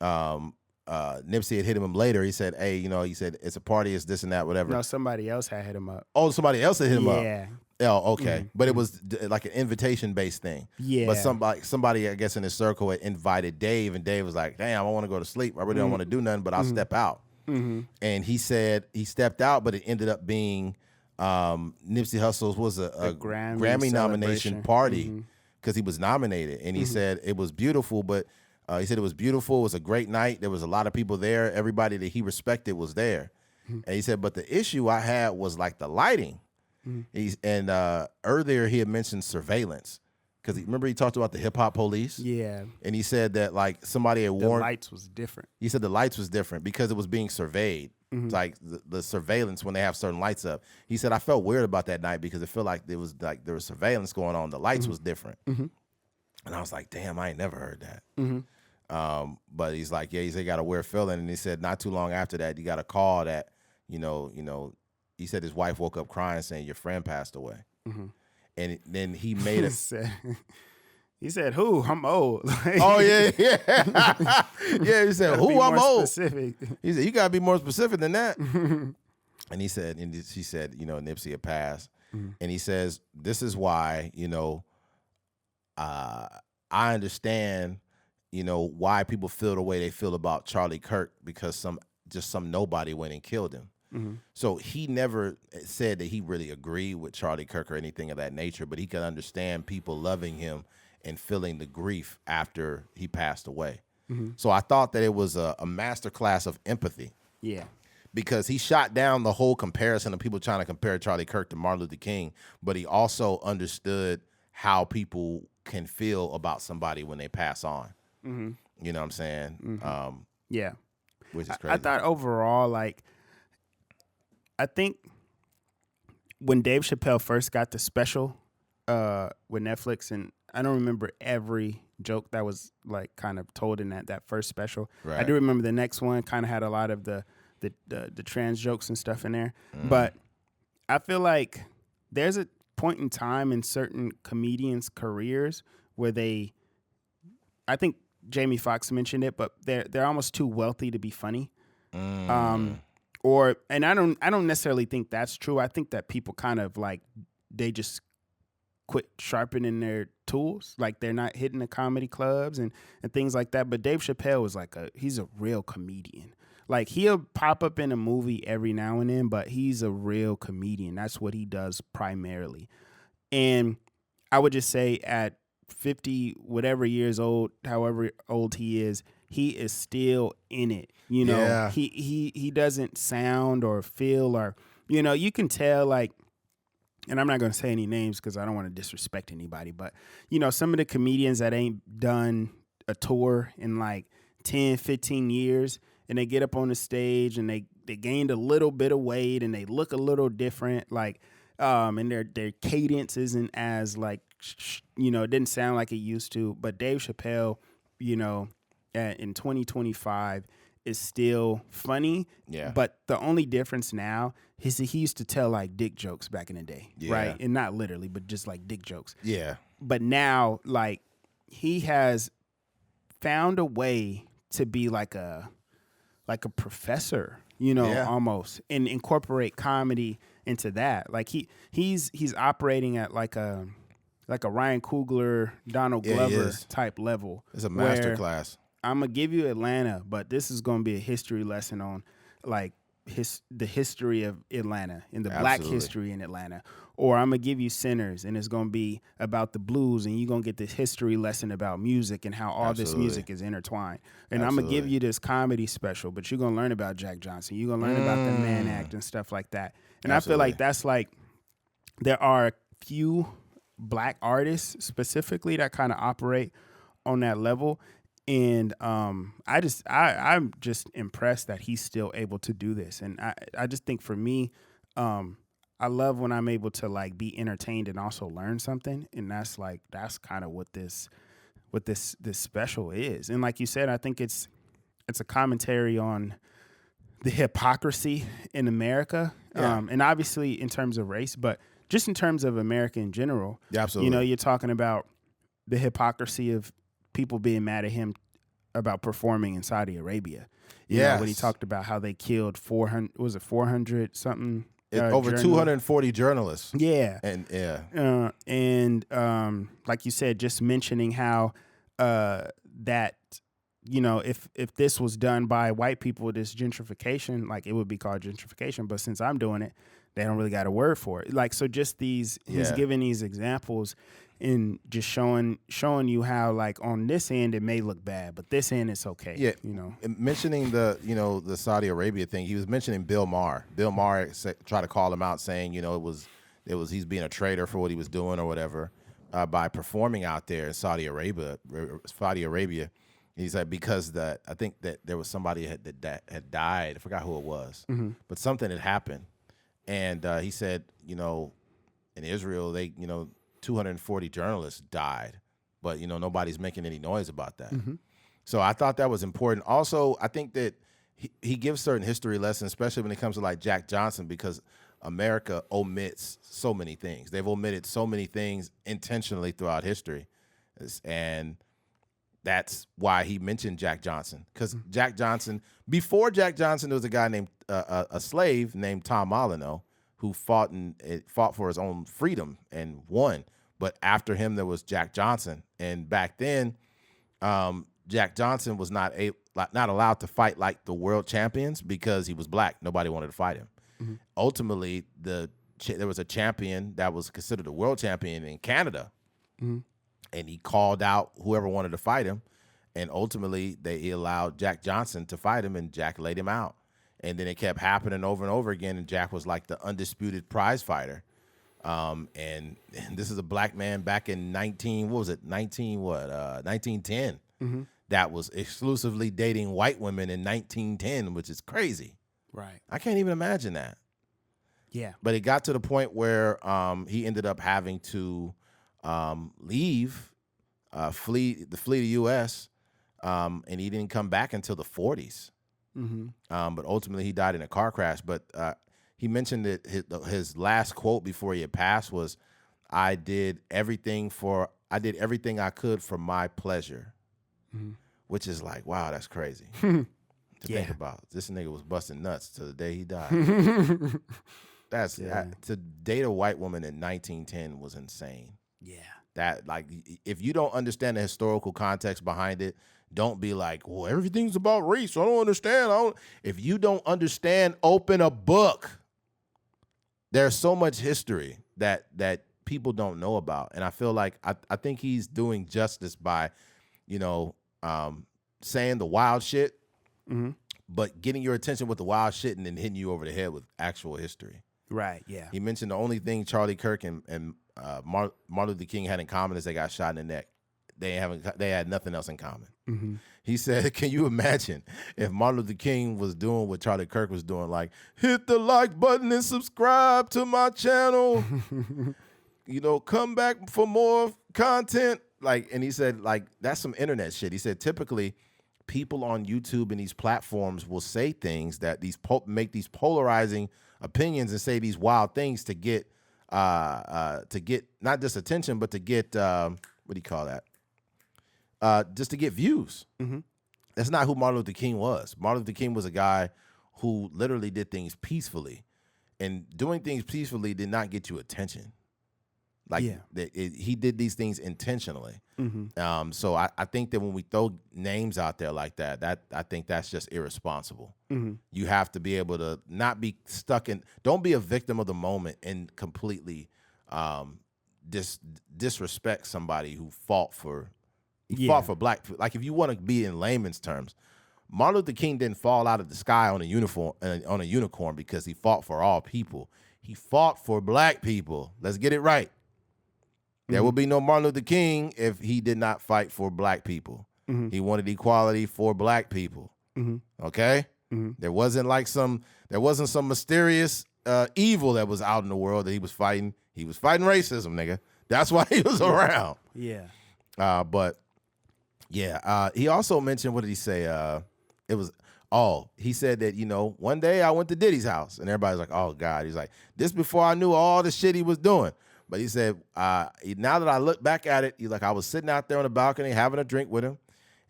Nipsey had hit him later. He said, "Hey, he said it's a party, it's this and that, whatever." No, somebody else had hit him up. Oh, somebody else had hit him up. Yeah. Oh, okay. But it was like an invitation-based thing. Yeah. But somebody, I guess, in his circle had invited Dave, and Dave was like, "Damn, I want to go to sleep. I really don't want to do nothing, but I'll step out." Mm-hmm. And he said he stepped out, but it ended up being Nipsey Hussle's was a Grammy nomination party because he was nominated. And he said it was beautiful, but he said it was beautiful. It was a great night. There was a lot of people there. Everybody that he respected was there. And he said, but the issue I had was like the lighting. Earlier he had mentioned surveillance because remember he talked about the hip hop police. Yeah. And he said that like somebody had The warned. lights was different. He said the lights was different because it was being surveyed. Like the surveillance when they have certain lights up. He said I felt weird about that night because it felt like there was surveillance going on. The lights was different. And I was like, damn, I ain't never heard that. But he's like, yeah, he said he got a weird feeling. And he said not too long after that, he got a call that, he said his wife woke up crying saying your friend passed away. And then he made it. He said, "Who? I'm old." Oh yeah. Yeah, he said, "Who? I'm old." Specific. He said, "You gotta be more specific than that." And she said, Nipsey had passed. And he says, "This is why, I understand, why people feel the way they feel about Charlie Kirk because some nobody went and killed him." So he never said that he really agreed with Charlie Kirk or anything of that nature, but he could understand people loving him and feeling the grief after he passed away. So I thought that it was a masterclass of empathy. Yeah. Because he shot down the whole comparison of people trying to compare Charlie Kirk to Martin Luther King, but he also understood how people can feel about somebody when they pass on. You know what I'm saying? Yeah. Which is crazy. I thought overall, like, I think when Dave Chappelle first got the special with Netflix, and I don't remember every joke that was like kind of told in that first special. Right. I do remember the next one kind of had a lot of the trans jokes and stuff in there. But I feel like there's a point in time in certain comedians' careers where I think Jamie Foxx mentioned it, but they're almost too wealthy to be funny. And I don't necessarily think that's true. I think that people kind of like they just quit sharpening their tools, like they're not hitting the comedy clubs and things like that. But Dave Chappelle is he's a real comedian. Like he'll pop up in a movie every now and then, but he's a real comedian. That's what he does primarily. And I would just say at 50, whatever years old, however old he is still in it. Yeah. He doesn't sound or feel or You know, you can tell like, and I'm not going to say any names because I don't want to disrespect anybody, but you know, some of the comedians that ain't done a tour in like 10, 15 years, and they get up on the stage and they gained a little bit of weight and they look a little different, like, and their cadence isn't as like, you know, it didn't sound like it used to. But Dave Chappelle, you know, in 2025 is still funny. Yeah. But the only difference now is that he used to tell like dick jokes back in the day, Yeah. right? And not literally, but just like dick jokes. Yeah. But now, like, he has found a way to be like a professor, you know, Yeah. almost, and incorporate comedy into that. Like he's operating at like a Ryan Coogler, Donald Yeah, he Glover is. type level. It's a where master class. I'm gonna give you Atlanta, but this is gonna be a history lesson on like the history of Atlanta and the black Absolutely. history in Atlanta. Or I'm gonna give you Sinners, and it's gonna be about the blues, and you're gonna get this history lesson about music and how all this Absolutely. music is intertwined. And I'm gonna give Absolutely. you this comedy special, but you're gonna learn about Jack Johnson. You're gonna learn about the Man Act and stuff like that. And I feel Absolutely. like that's like there are a few black artists specifically that kind of operate on that level. And I'm just impressed that he's still able to do this. And I just think for me, I love when I'm able to like be entertained and also learn something. And that's kind of what this special is. And like you said, I think it's a commentary on the hypocrisy in America. Yeah. And obviously in terms of race, but just in terms of America in general. Yeah, absolutely. You know, you're talking about the hypocrisy of people being mad at him about performing in Saudi Arabia. You know, when he Yes. talked about how they killed 400 something Over journalists. 240 journalists. Yeah. And yeah. And like you said, just mentioning how that, you know, if this was done by white people, this gentrification, like it would be called gentrification. But since I'm doing it, they don't really got a word for it. Like, so just he's Yeah. giving these examples and just showing you how like on this end it may look bad, but this end it's okay. Yeah, you know. And mentioning the Saudi Arabia thing, he was mentioning Bill Maher. Bill Maher tried to call him out, saying it was he's being a traitor for what he was doing or whatever by performing out there in Saudi Arabia. He's like, because I think that there was somebody that had died. I forgot who it was, but something had happened, and he said, in Israel they 240 journalists died, but nobody's making any noise about that. So I thought that was important. Also, I think that he gives certain history lessons, especially when it comes to like Jack Johnson, because America omits so many things. They've omitted so many things intentionally throughout history, and that's why he mentioned Jack Johnson. Because Jack Johnson, before Jack Johnson, there was a guy named a slave named Tom Molyneux who fought for his own freedom and won. But after him, there was Jack Johnson, and back then, Jack Johnson was not allowed to fight like the world champions because he was black. Nobody wanted to fight him. Ultimately, there was a champion that was considered a world champion in Canada, and he called out whoever wanted to fight him, and ultimately he allowed Jack Johnson to fight him, and Jack laid him out. And then it kept happening over and over again, and Jack was like the undisputed prize fighter. And this is a black man back in 1910, that was exclusively dating white women in 1910, which is crazy. Right. I can't even imagine that. Yeah. But it got to the point where he ended up having to leave, flee the U.S., and he didn't come back until the 40s. But ultimately, he died in a car crash. But he mentioned that his last quote before he had passed was, "I did everything I could for my pleasure," which is like, wow, that's crazy to think about. This nigga was busting nuts till the day he died. To date a white woman in 1910 was insane. Yeah. That, like, if you don't understand the historical context behind it, don't be like, well, everything's about race, so I don't understand. If you don't understand, open a book. There's so much history that people don't know about. And I feel like I think he's doing justice by, saying the wild shit, but getting your attention with the wild shit and then hitting you over the head with actual history. Right. Yeah. He mentioned the only thing Charlie Kirk and Martin Luther King had in common is they got shot in the neck. They had nothing else in common. Mm-hmm. He said, "Can you imagine if Martin Luther King was doing what Charlie Kirk was doing, like hit the like button and subscribe to my channel, come back for more content." Like, and he said, like, that's some internet shit. He said, typically, people on YouTube and these platforms will say things that make these polarizing opinions and say these wild things to get not just attention, but to get what do you call that? Just to get views. Mm-hmm. That's not who Martin Luther King was. Martin Luther King was a guy who literally did things peacefully, and doing things peacefully did not get you attention. Like, he did these things intentionally. Mm-hmm. So I think that when we throw names out there like that I think that's just irresponsible. Mm-hmm. You have to be able to not be stuck in. Don't be a victim of the moment and completely disrespect somebody who fought for black people. Like, if you want to be in layman's terms, Martin Luther King didn't fall out of the sky on a unicorn because he fought for all people. He fought for black people. Let's get it right. There will be no Martin Luther King if he did not fight for black people. Mm-hmm. He wanted equality for black people. Mm-hmm. Okay? Mm-hmm. There wasn't some mysterious evil that was out in the world that he was fighting. He was fighting racism, nigga. That's why he was around. Yeah. He also mentioned, what did he say? He said that, one day I went to Diddy's house and everybody's like, oh God. He's like, this before I knew all the shit he was doing. But he said, now that I look back at it, he's like, I was sitting out there on the balcony having a drink with him.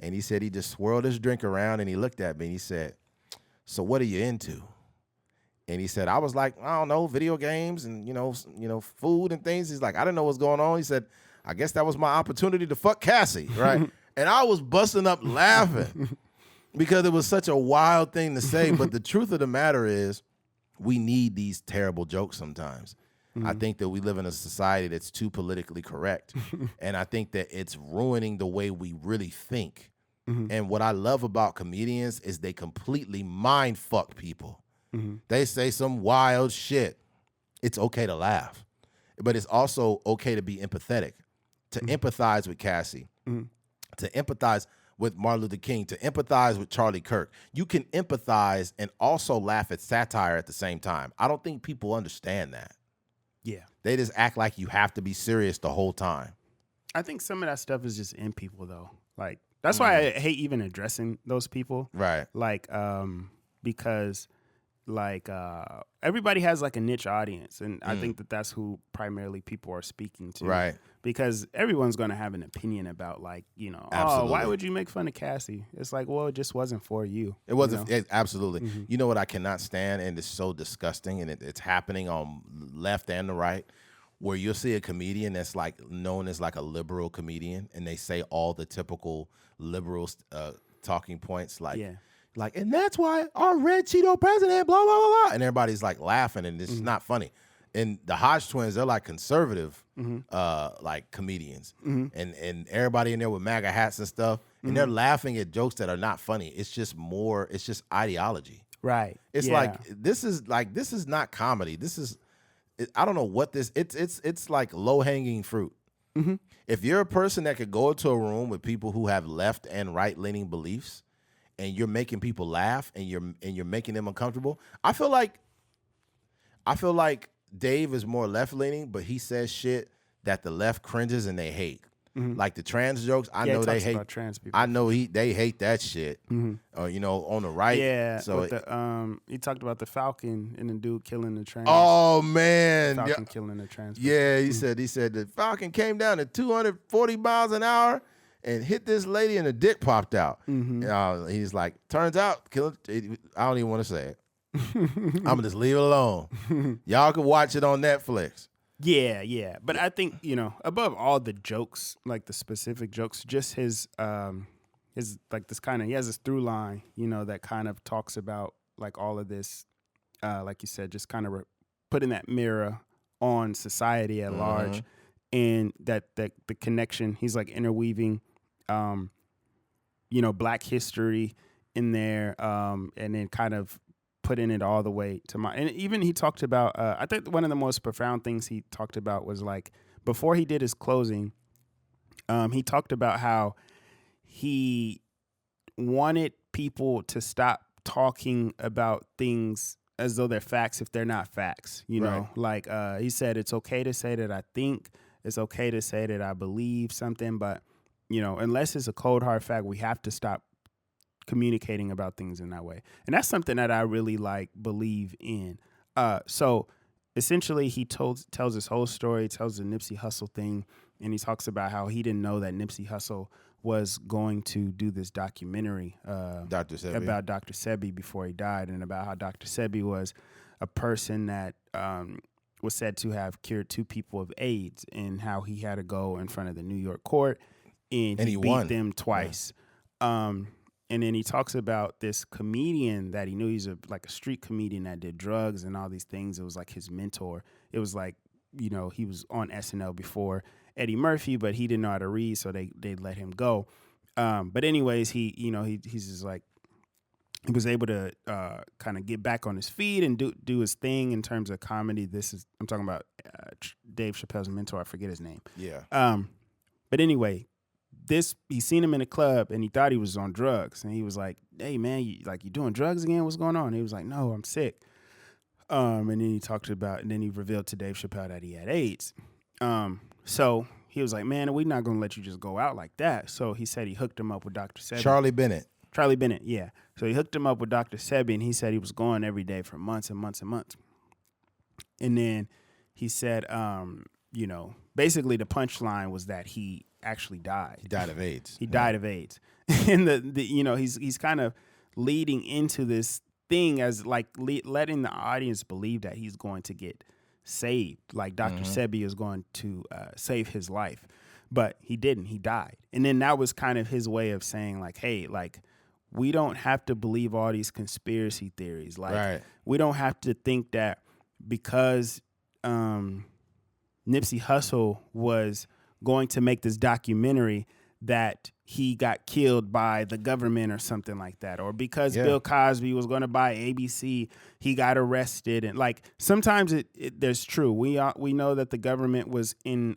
And he said he just swirled his drink around and he looked at me and he said, so what are you into? And he said, I was like, I don't know, video games and, food and things. He's like, I didn't know what's going on. He said, I guess that was my opportunity to fuck Cassie, right? And I was busting up laughing because it was such a wild thing to say. But the truth of the matter is, we need these terrible jokes sometimes. I think that we live in a society that's too politically correct. And I think that it's ruining the way we really think. And what I love about comedians is they completely mind fuck people. They say some wild shit. It's okay to laugh, but it's also okay to be empathetic, to empathize with Cassie, to empathize with Martin Luther King, to empathize with Charlie Kirk. You can empathize and also laugh at satire at the same time. I don't think people understand that. Yeah. They just act like you have to be serious the whole time. I think some of that stuff is just in people, though. Like, that's why I hate even addressing those people. Right. Like, because, like, everybody has, like, a niche audience. And I think that that's who primarily people are speaking to. Right. Because everyone's going to have an opinion about, like, Absolutely. oh, why would you make fun of Cassie? It's like, well, it just wasn't for you. It wasn't. Absolutely. You know what I cannot stand, and it's so disgusting, and it's happening on left and the right, where you'll see a comedian that's like known as like a liberal comedian, and they say all the typical liberal talking points, like, and that's why our red Cheeto president, blah, blah, blah, blah. And everybody's like laughing, and it's not funny. And the Hodge twins, they're like conservative, like comedians, and everybody in there with MAGA hats and stuff, and they're laughing at jokes that are not funny. It's just ideology. Right. It's like this is not comedy. I don't know what this. It's like low hanging fruit. If you're a person that could go into a room with people who have left and right leaning beliefs, and you're making people laugh and you're making them uncomfortable, I feel like Dave is more left-leaning, but he says shit that the left cringes and they hate. Like the trans jokes, I know they hate. About trans people. I know they hate that shit. On the right. Yeah. So he talked about the Falcon and the dude killing the trans. Oh man, Falcon killing the trans people. Yeah, he said the Falcon came down at 240 miles an hour and hit this lady and the dick popped out. He's like, turns out, I don't even want to say it. I'm gonna just leave it alone. Y'all can watch it on Netflix. Yeah. But I think, above all the jokes, like the specific jokes, just his like this kind of, he has this through line, that kind of talks about like all of this, like you said, just kind of putting that mirror on society at large, and that the connection, he's like interweaving, Black history in there, and then kind of putting it all the way to my, and even he talked about, I think one of the most profound things he talked about was like, before he did his closing, he talked about how he wanted people to stop talking about things as though they're facts if they're not facts, you know? Like he said, it's okay to say that I think, it's okay to say that I believe something, but, you know, unless it's a cold hard fact, we have to stop communicating about things in that way. And that's something that I really like believe in. So essentially he tells his whole story, tells the Nipsey Hussle thing, and he talks about how he didn't know that Nipsey Hussle was going to do this documentary about Dr. Sebi before he died, and about how Dr. Sebi was a person that was said to have cured 2 people of AIDS, and how he had to go in front of the New York court and he beat won. them twice. Yeah. And then he talks about this comedian that he knew. He's like a street comedian that did drugs and all these things. It was like his mentor. It was like, you know, he was on SNL before Eddie Murphy, but he didn't know how to read, so they let him go. But anyways, he's just like, he was able to kind of get back on his feet and do his thing in terms of comedy. I'm talking about Dave Chappelle's mentor. I forget his name. Yeah. But anyway, he seen him in a club and he thought he was on drugs, and he was like, "Hey man, you doing drugs again? What's going on?" And he was like, "No, I'm sick." And then he revealed to Dave Chappelle that he had AIDS. So he was like, "Man, we're not gonna let you just go out like that." So he said he hooked him up with Dr. Sebi. Charlie Bennett, yeah. So he hooked him up with Dr. Sebi, and he said he was going every day for months and months and months. And then he said, you know, basically the punchline was that he actually died. He died of AIDS. He died of AIDS. And you know, he's kind of leading into this thing as like letting the audience believe that he's going to get saved, like Dr. Sebi is going to save his life, but he didn't. He died. And then that was kind of his way of saying like, hey, like, we don't have to believe all these conspiracy theories. Like, we don't have to think that because Nipsey Hussle was going to make this documentary that he got killed by the government or something like that, or because Bill Cosby was going to buy ABC, he got arrested. And like, sometimes there's true. We know that the government was in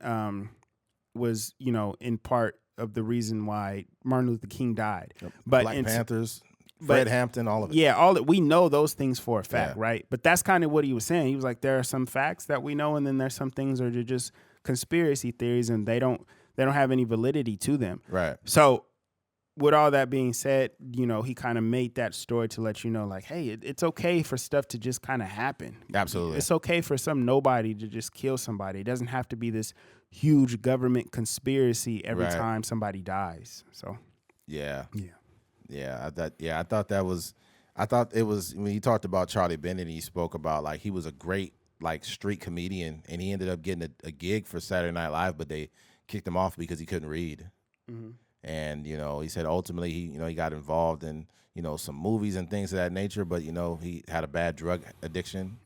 part of the reason why Martin Luther King died. But Black Panthers, Fred Hampton, all of it. Yeah, we know those things for a fact, right? But that's kind of what he was saying. He was like, there are some facts that we know, and then there's some things that are just conspiracy theories, and they don't have any validity to them. Right. So with all that being said, you know, he kind of made that story to let you know, like, hey, it's okay for stuff to just kind of happen. Absolutely. It's okay for some nobody to just kill somebody. It doesn't have to be this huge government conspiracy every time somebody dies. So I thought it was when he talked about Charlie Bennett, he spoke about like he was a great like street comedian, and he ended up getting a gig for Saturday Night Live, but they kicked him off because he couldn't read. And, you know, he said ultimately he got involved in, you know, some movies and things of that nature, but, you know, he had a bad drug addiction.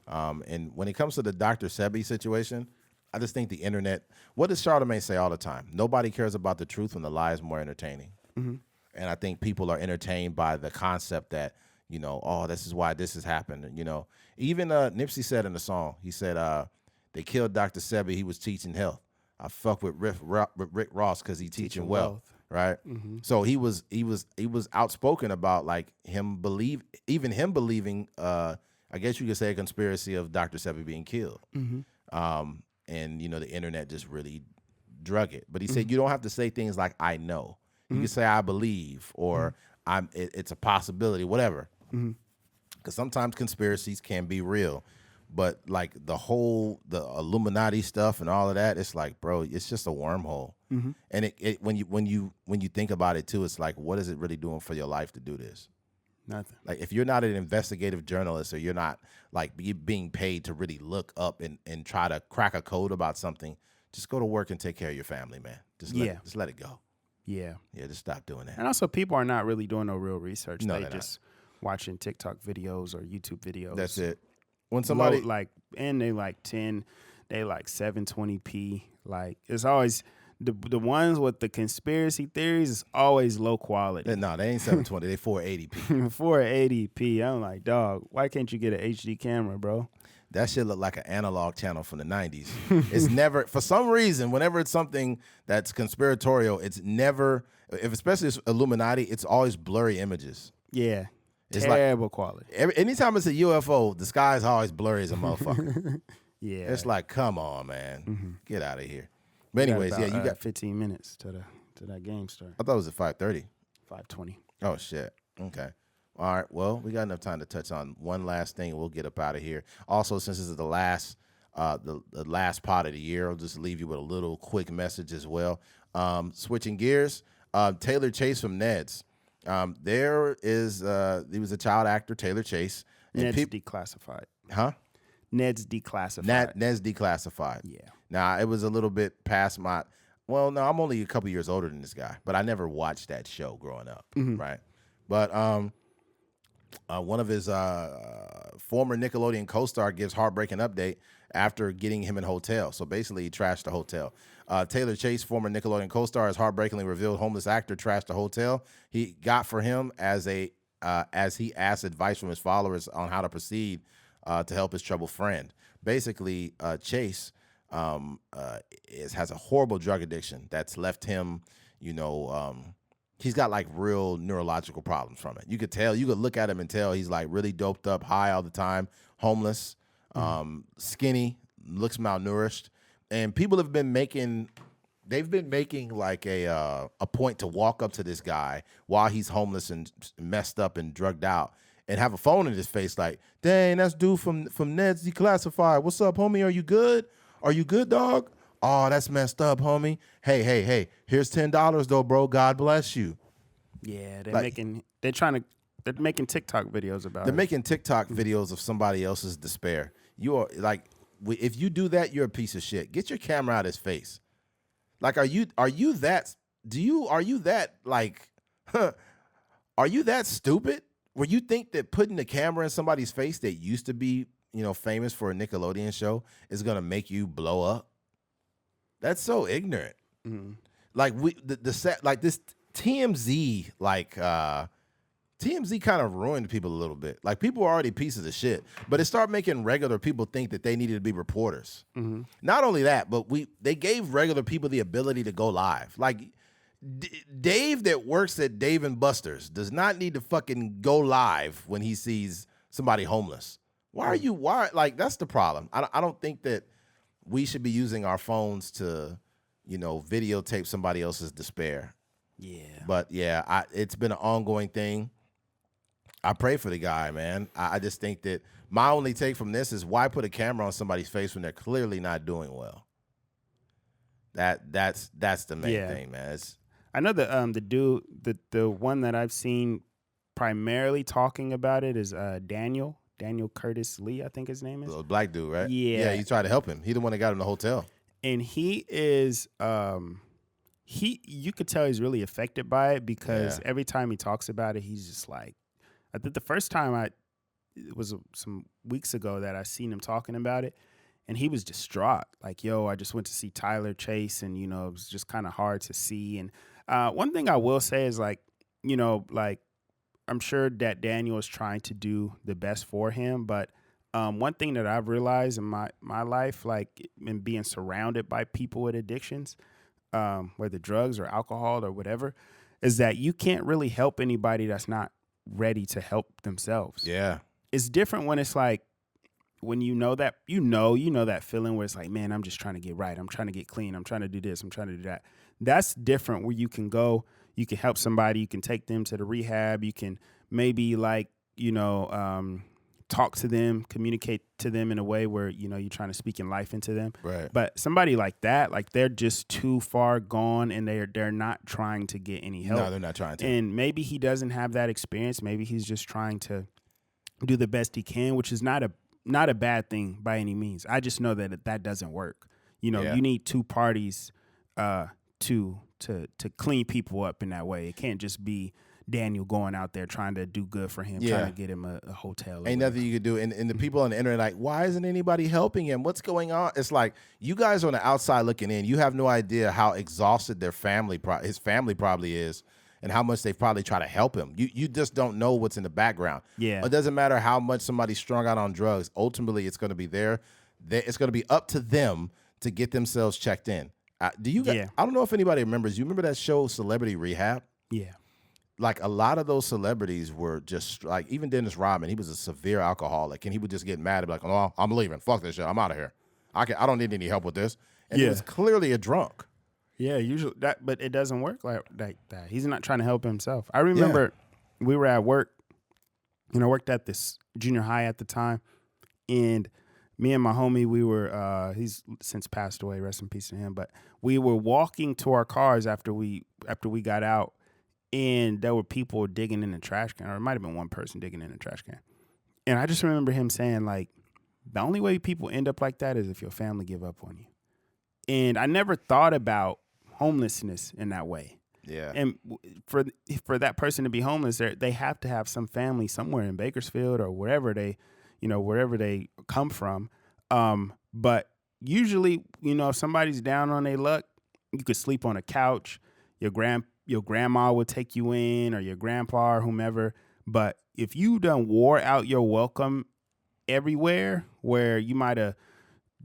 And when it comes to the Dr. Sebi situation, I just think the internet, what does Charlamagne say all the time? Nobody cares about the truth when the lie is more entertaining. And I think people are entertained by the concept that, you know, oh, this is why this has happened. And, you know, even Nipsey said in the song, he said they killed Dr. Sebi. He was teaching health. I fuck with Rick Ross because he teaching wealth, right? So he was outspoken about like him believing, I guess you could say a conspiracy of Dr. Sebi being killed. And you know the internet just really drug it. But he said you don't have to say things like I know. You can say I believe or it's a possibility, whatever. Because sometimes conspiracies can be real. But like the Illuminati stuff and all of that, it's like, bro, it's just a wormhole. And when you think about it too, it's like, what is it really doing for your life to do this? Nothing. Like if you're not an investigative journalist or you're not like being paid to really look up and try to crack a code about something, just go to work and take care of your family, man. Just let it go. Yeah, just stop doing that. And also, people are not really doing no real research. No, they're just watching TikTok videos or YouTube videos. That's it. When somebody they like 720p, like it's always the ones with the conspiracy theories is always low quality. No, they ain't 720. They 480p. 480p. I'm like, dog, why can't you get an HD camera, bro? That shit look like an analog channel from the 90s. It's never, for some reason, whenever it's something that's conspiratorial, it's never, if especially it's Illuminati, it's always blurry images. Yeah. It's terrible quality. Anytime it's a UFO, the sky is always blurry as a motherfucker. Yeah. It's like, come on, man. Get out of here. But anyways, you got 15 minutes to that game start. I thought it was at 5:30. 5:20. Oh, shit. Okay. All right. Well, we got enough time to touch on one last thing, and we'll get up out of here. Also, since this is the last pod of the year, I'll just leave you with a little quick message as well. Switching gears, Taylor Chase from Ned's. There is he was a child actor, Taylor Chase. Ned's declassified. Huh? Ned's declassified. Ned's declassified. Yeah. Now, it was a little bit past my. Well, no, I'm only a couple years older than this guy, but I never watched that show growing up, right? But one of his former Nickelodeon co-star gives heartbreaking update after getting him in hotel. So basically, he trashed the hotel. Taylor Chase, former Nickelodeon co-star, has heartbreakingly revealed homeless actor trashed the hotel he got for him as he asked advice from his followers on how to proceed to help his troubled friend. Basically, Chase has a horrible drug addiction that's left him, he's got like real neurological problems from it. You could look at him and tell he's like really doped up, high all the time, homeless, skinny, looks malnourished. And people have been making like a point to walk up to this guy while he's homeless and messed up and drugged out and have a phone in his face like, dang, that's dude from Ned's Declassified. What's up, homie? Are you good? Are you good, dog? Oh, that's messed up, homie. Hey, here's $10 though, bro. God bless you. Yeah, they're making TikTok videos about it. They're making TikTok videos of somebody else's despair. You are like, if you do that, you're a piece of shit. Get your camera out of his face. Like, are you that stupid? Where you think that putting the camera in somebody's face that used to be, famous for a Nickelodeon show is gonna make you blow up? That's so ignorant. Mm-hmm. Like this TMZ, TMZ kind of ruined people a little bit. Like, people were already pieces of shit, but it started making regular people think that they needed to be reporters. Mm-hmm. Not only that, but they gave regular people the ability to go live. Like, Dave that works at Dave and Buster's does not need to fucking go live when he sees somebody homeless. That's the problem. I don't think that we should be using our phones to, videotape somebody else's despair. Yeah. But yeah, it's been an ongoing thing. I pray for the guy, man. I just think that my only take from this is, why put a camera on somebody's face when they're clearly not doing well? That's the main thing, man. I know the dude, the one that I've seen primarily talking about it is Daniel Curtis Lee, I think his name is. The black dude, right? Yeah. Yeah, he tried to help him. He the one that got him the hotel. And he is you could tell he's really affected by it, because every time he talks about it, he's just like, I think the first time it was some weeks ago that I seen him talking about it, and he was distraught. Like, yo, I just went to see Tyler Chase, and, it was just kind of hard to see. And one thing I will say is, like, I'm sure that Daniel is trying to do the best for him, but one thing that I've realized in my life, like, in being surrounded by people with addictions, whether drugs or alcohol or whatever, is that you can't really help anybody that's not ready to help themselves. Yeah. It's different when it's like, when you know that feeling where it's like, man, I'm just trying to get right. I'm trying to get clean. I'm trying to do this. I'm trying to do that. That's different, where you can go, you can help somebody, you can take them to the rehab. You can maybe talk to them, communicate to them in a way where, you're trying to speak in life into them. Right. But somebody like that, like, they're just too far gone, and they're not trying to get any help. No, they're not trying to. And maybe he doesn't have that experience. Maybe he's just trying to do the best he can, which is not a bad thing by any means. I just know that doesn't work. You need two parties to clean people up in that way. It can't just be Daniel going out there trying to do good for him, Yeah. trying to get him a hotel. Or Ain't whatever. nothing you could do. And the people on the internet like, why isn't anybody helping him? What's going on? It's like, you guys on the outside looking in, you have no idea how exhausted his family probably is, and how much they've probably tried to help him. You just don't know what's in the background. Yeah. It doesn't matter how much somebody's strung out on drugs. Ultimately, it's going to be it's going to be up to them to get themselves checked in. Do you guys, Yeah. I don't know if anybody remembers. You remember that show, Celebrity Rehab? Yeah. Like, a lot of those celebrities were just like, even Dennis Rodman, he was a severe alcoholic, and he would just get mad and be like, oh, I'm leaving. Fuck this shit. I'm out of here. I don't need any help with this. And he Yeah. was clearly a drunk. Yeah, usually but it doesn't work like that. He's not trying to help himself. I remember we were at work, I worked at this junior high at the time, and me and my homie, we were he's since passed away, rest in peace to him, but we were walking to our cars after we got out, and there were people digging in the trash can, or it might have been one person digging in the trash can. And I just remember him saying, like, the only way people end up like that is if your family give up on you. And I never thought about homelessness in that way. Yeah. And for that person to be homeless, they have to have some family somewhere in Bakersfield or wherever they come from. But usually, if somebody's down on their luck, you could sleep on a couch. Your grandma would take you in, or your grandpa or whomever. But if you done wore out your welcome everywhere, where you might have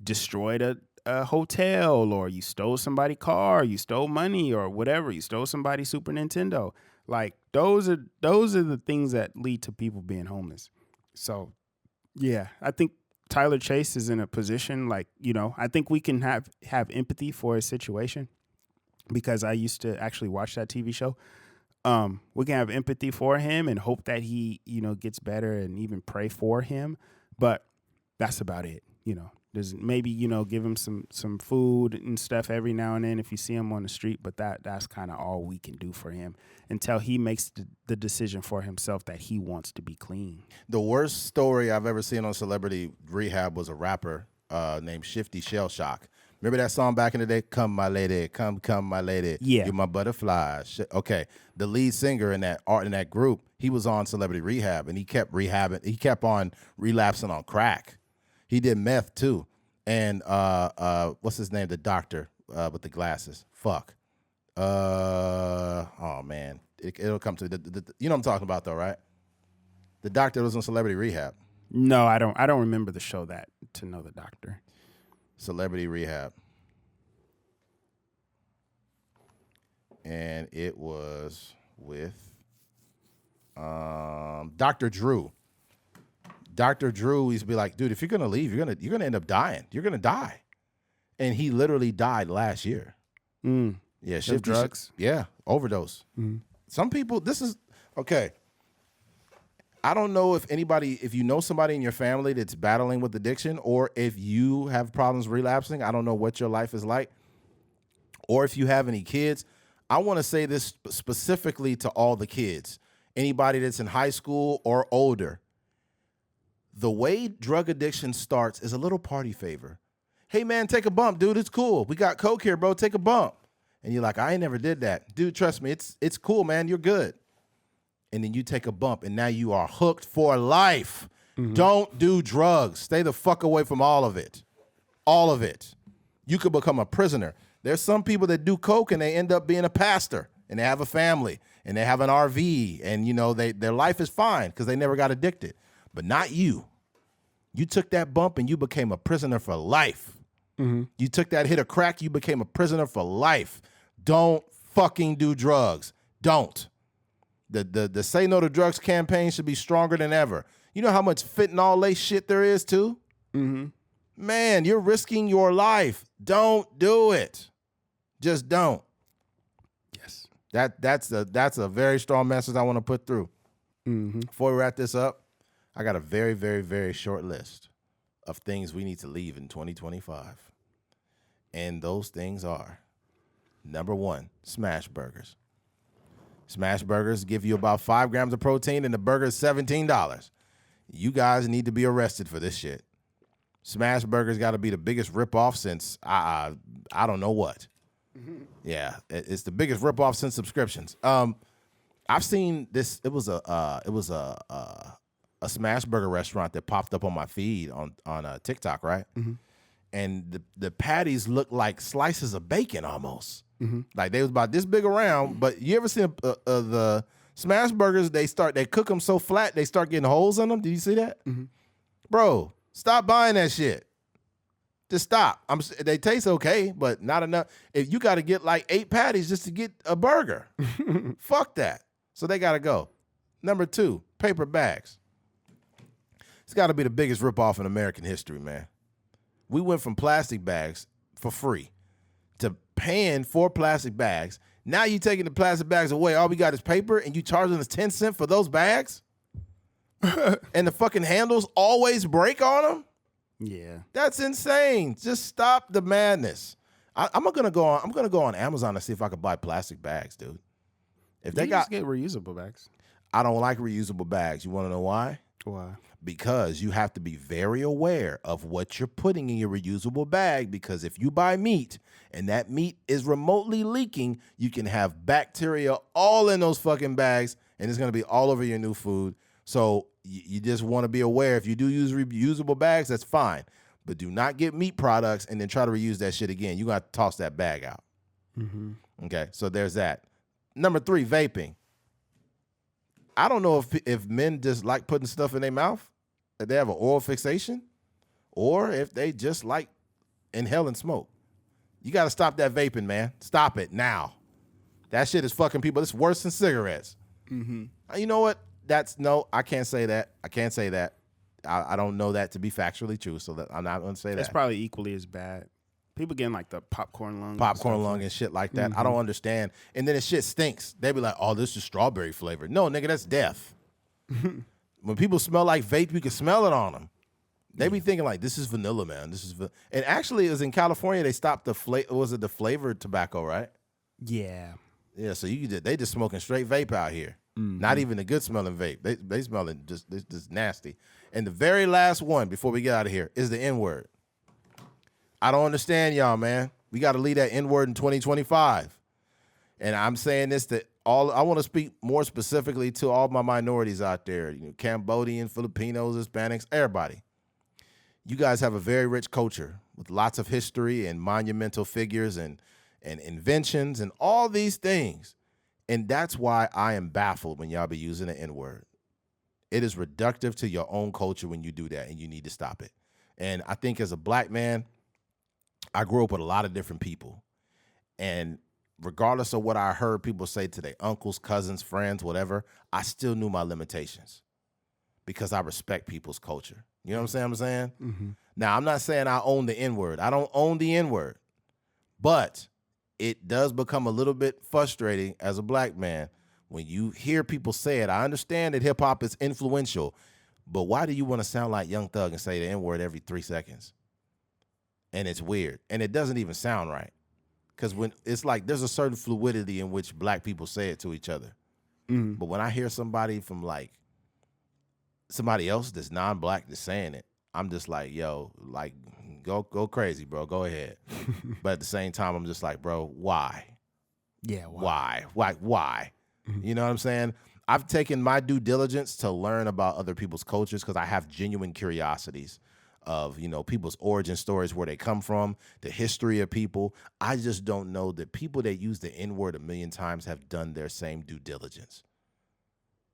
destroyed a hotel, or you stole somebody's car, you stole money or whatever, you stole somebody's Super Nintendo, like those are the things that lead to people being homeless. So yeah, I think Tyler Chase is in a position, like, I think we can have empathy for his situation, because I used to actually watch that TV show. We can have empathy for him and hope that he, gets better, and even pray for him. But that's about it. There's maybe, give him some food and stuff every now and then if you see him on the street. But that's kind of all we can do for him until he makes the decision for himself that he wants to be clean. The worst story I've ever seen on Celebrity Rehab was a rapper named Shifty Shell Shock. Remember that song back in the day? Come, my lady, come, my lady. Yeah. You're my butterfly. Okay. The lead singer in that group, he was on Celebrity Rehab, and he kept rehabbing. He kept on relapsing on crack. He did meth too. And what's his name? The doctor with the glasses. Fuck. Oh man, it'll come to you know what I'm talking about though, right? The doctor was on Celebrity Rehab. No, I don't remember the show that to know the doctor. Celebrity Rehab. And it was with Dr. Drew. Dr. Drew used to be like, dude, if you're gonna leave, you're gonna end up dying. You're gonna die. And he literally died last year. Yeah, shift drugs. Yeah, overdose. Some people, this is okay. I don't know if you know somebody in your family that's battling with addiction, or if you have problems relapsing. I don't know what your life is like, or if you have any kids. I want to say this specifically to all the kids, anybody that's in high school or older. The way drug addiction starts is a little party favor. Hey man, take a bump, dude. It's cool. We got Coke here, bro. Take a bump. And you're like, I ain't never did that. Dude, trust me, it's cool, man. You're good. And then you take a bump, and now you are hooked for life. Don't do drugs. Stay the fuck away from all of it. All of it. You could become a prisoner. There's some people that do coke, and they end up being a pastor, and they have a family, and they have an RV, and their life is fine because they never got addicted. But not you. You took that bump, and you became a prisoner for life. You took that hit of crack, you became a prisoner for life. Don't fucking do drugs. Don't. The Say No to Drugs campaign should be stronger than ever. You know how much fentanyl-laced shit there is, too? Man, you're risking your life. Don't do it. Just don't. Yes. That's a very strong message I want to put through. Before we wrap this up, I got a very, very, very short list of things we need to leave in 2025. And those things are, number 1, smash burgers. Smash burgers give you about 5 grams of protein, and the burger is $17. You guys need to be arrested for this shit. Smash burgers got to be the biggest ripoff since I don't know what. Yeah, it's the biggest ripoff since subscriptions. I've seen this. It was a smash burger restaurant that popped up on my feed on TikTok, right? Mm-hmm. And the patties looked like slices of bacon almost. Mm-hmm. Like they was about this big around. But you ever seen the smash burgers? They cook them so flat they start getting holes in them. Did you see that, Mm-hmm. bro? Stop buying that shit. Just stop. They taste okay, but not enough. If you got to get like 8 patties just to get a burger, fuck that. So they got to go. Number 2, paper bags. It's got to be the biggest ripoff in American history, man. We went from plastic bags for free to paying for plastic bags. Now you taking the plastic bags away. All we got is paper, and you charging us 10 cents for those bags? And the fucking handles always break on them? Yeah. That's insane. Just stop the madness. I'm gonna go on Amazon to see if I can buy plastic bags, dude. If they just get reusable bags. I don't like reusable bags. You want to know why? Why? Because you have to be very aware of what you're putting in your reusable bag, because if you buy meat and that meat is remotely leaking, you can have bacteria all in those fucking bags, and it's going to be all over your new food. So you just want to be aware. If you do use reusable bags, that's fine. But do not get meat products and then try to reuse that shit again. You got to toss that bag out. Mm-hmm. Okay, so there's that. Number 3, vaping. I don't know if men just like putting stuff in their mouth, that they have an oral fixation, or if they just like inhaling smoke. You got to stop that vaping, man. Stop it now. That shit is fucking people. It's worse than cigarettes. Mm-hmm. You know what? I can't say that. I can't say that. I don't know that to be factually true, so that I'm not going to say that. It's probably equally as bad. People getting like the popcorn lung. Popcorn lung and shit like that. Mm-hmm. I don't understand. And then the shit stinks. They be like, oh, this is strawberry flavored. No, nigga, that's death. When people smell like vape, you can smell it on them. They be thinking like, this is vanilla, man. And actually, it was in California. They stopped the flavored tobacco, right? Yeah. Yeah. So they just smoking straight vape out here. Mm-hmm. Not even a good smelling vape. They smelling just nasty. And the very last one before we get out of here is the N-word. I don't understand y'all, man. We got to leave that N-word in 2025. And I'm saying this I want to speak more specifically to all my minorities out there, Cambodian, Filipinos, Hispanics, everybody. You guys have a very rich culture with lots of history and monumental figures and inventions and all these things. And that's why I am baffled when y'all be using the N-word. It is reductive to your own culture when you do that, and you need to stop it. And I think as a black man, I grew up with a lot of different people. And regardless of what I heard people say to their uncles, cousins, friends, whatever, I still knew my limitations because I respect people's culture. You know what I'm saying? Mm-hmm. Now, I'm not saying I own the N-word. I don't own the N-word. But it does become a little bit frustrating as a black man when you hear people say it. I understand that hip-hop is influential, but why do you want to sound like Young Thug and say the N-word every 3 seconds? And it's weird. And it doesn't even sound right. Because when it's like there's a certain fluidity in which black people say it to each other. Mm-hmm. But when I hear somebody from like somebody else that's non-black that's saying it, I'm just like, yo, like go crazy, bro. Go ahead. But at the same time, I'm just like, bro, why? Yeah. Why? Why? Mm-hmm. You know what I'm saying? I've taken my due diligence to learn about other people's cultures because I have genuine curiosities of, people's origin stories, where they come from, the history of people. I just don't know that people that use the N-word a million times have done their same due diligence.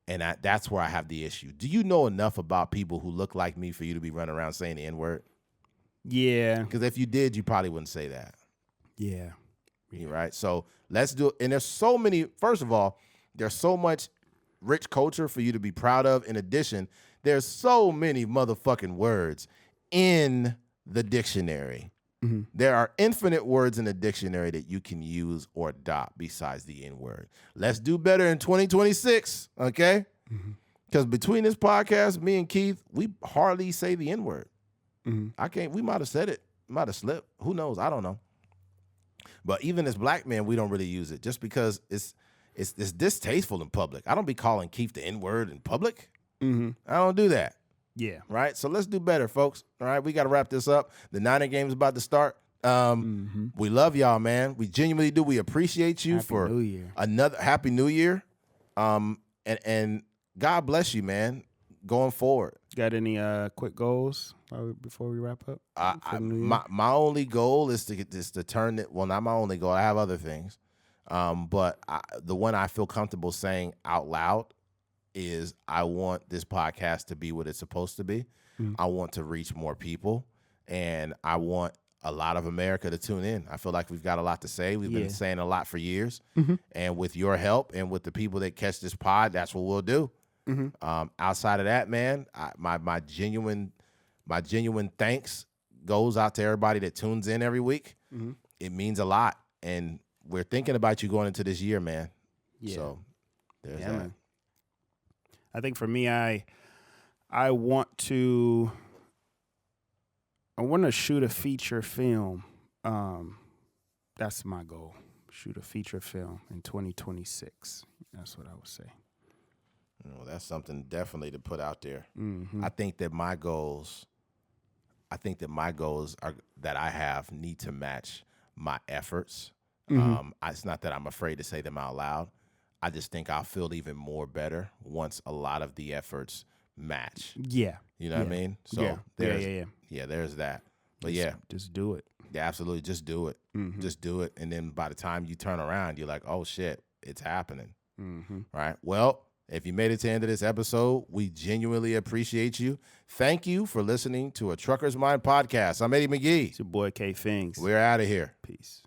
And that's where I have the issue. Do you know enough about people who look like me for you to be running around saying the N-word? Yeah. Because if you did, you probably wouldn't say that. Yeah. Right? So let's do it. And there's so many, first of all, there's so much rich culture for you to be proud of. In addition, there's so many motherfucking words in the dictionary. Mm-hmm. There are infinite words in the dictionary that you can use or adopt besides the N-word. Let's do better in 2026, okay? Because between this podcast, me and Keith, we hardly say the N-word. Mm-hmm. We might have said it, might have slipped. Who knows? I don't know. But even as black men, we don't really use it just because it's distasteful in public. I don't be calling Keith the N-word in public. Mm-hmm. I don't do that. Yeah. Right? So let's do better, folks. All right, we got to wrap this up. The Niner game is about to start. We love y'all, man. We genuinely do. We appreciate you Happy for New Year. another Happy New Year. And God bless you, man, going forward. Got any quick goals before we wrap up? My only goal is to turn it. Well, not my only goal. I have other things, but the one I feel comfortable saying out loud is I want this podcast to be what it's supposed to be. I want to reach more people, and I want a lot of America to tune in. I feel like we've got a lot to say. We've been saying a lot for years, and with your help and with the people that catch this pod, that's what we'll do. Outside of that, man, my genuine thanks goes out to everybody that tunes in every week. It means a lot, and we're thinking about you going into this year, man. Yeah. So there's that. Man. I think for me, I want to shoot a feature film. That's my goal. Shoot a feature film in 2026. That's what I would say. Well, that's something definitely to put out there. I think that my goals are that I have need to match my efforts. It's not that I'm afraid to say them out loud. I just think I'll feel even more better once a lot of the efforts match. Yeah. You know what I mean? So there's that. But just do it. Yeah, absolutely. Just do it. Just do it. And then by the time you turn around, you're like, oh shit, it's happening. Right. Well, if you made it to the end of this episode, we genuinely appreciate you. Thank you for listening to a Trucker's Mind podcast. I'm Eddie McGee. It's your boy K Fings. We're out of here. Peace.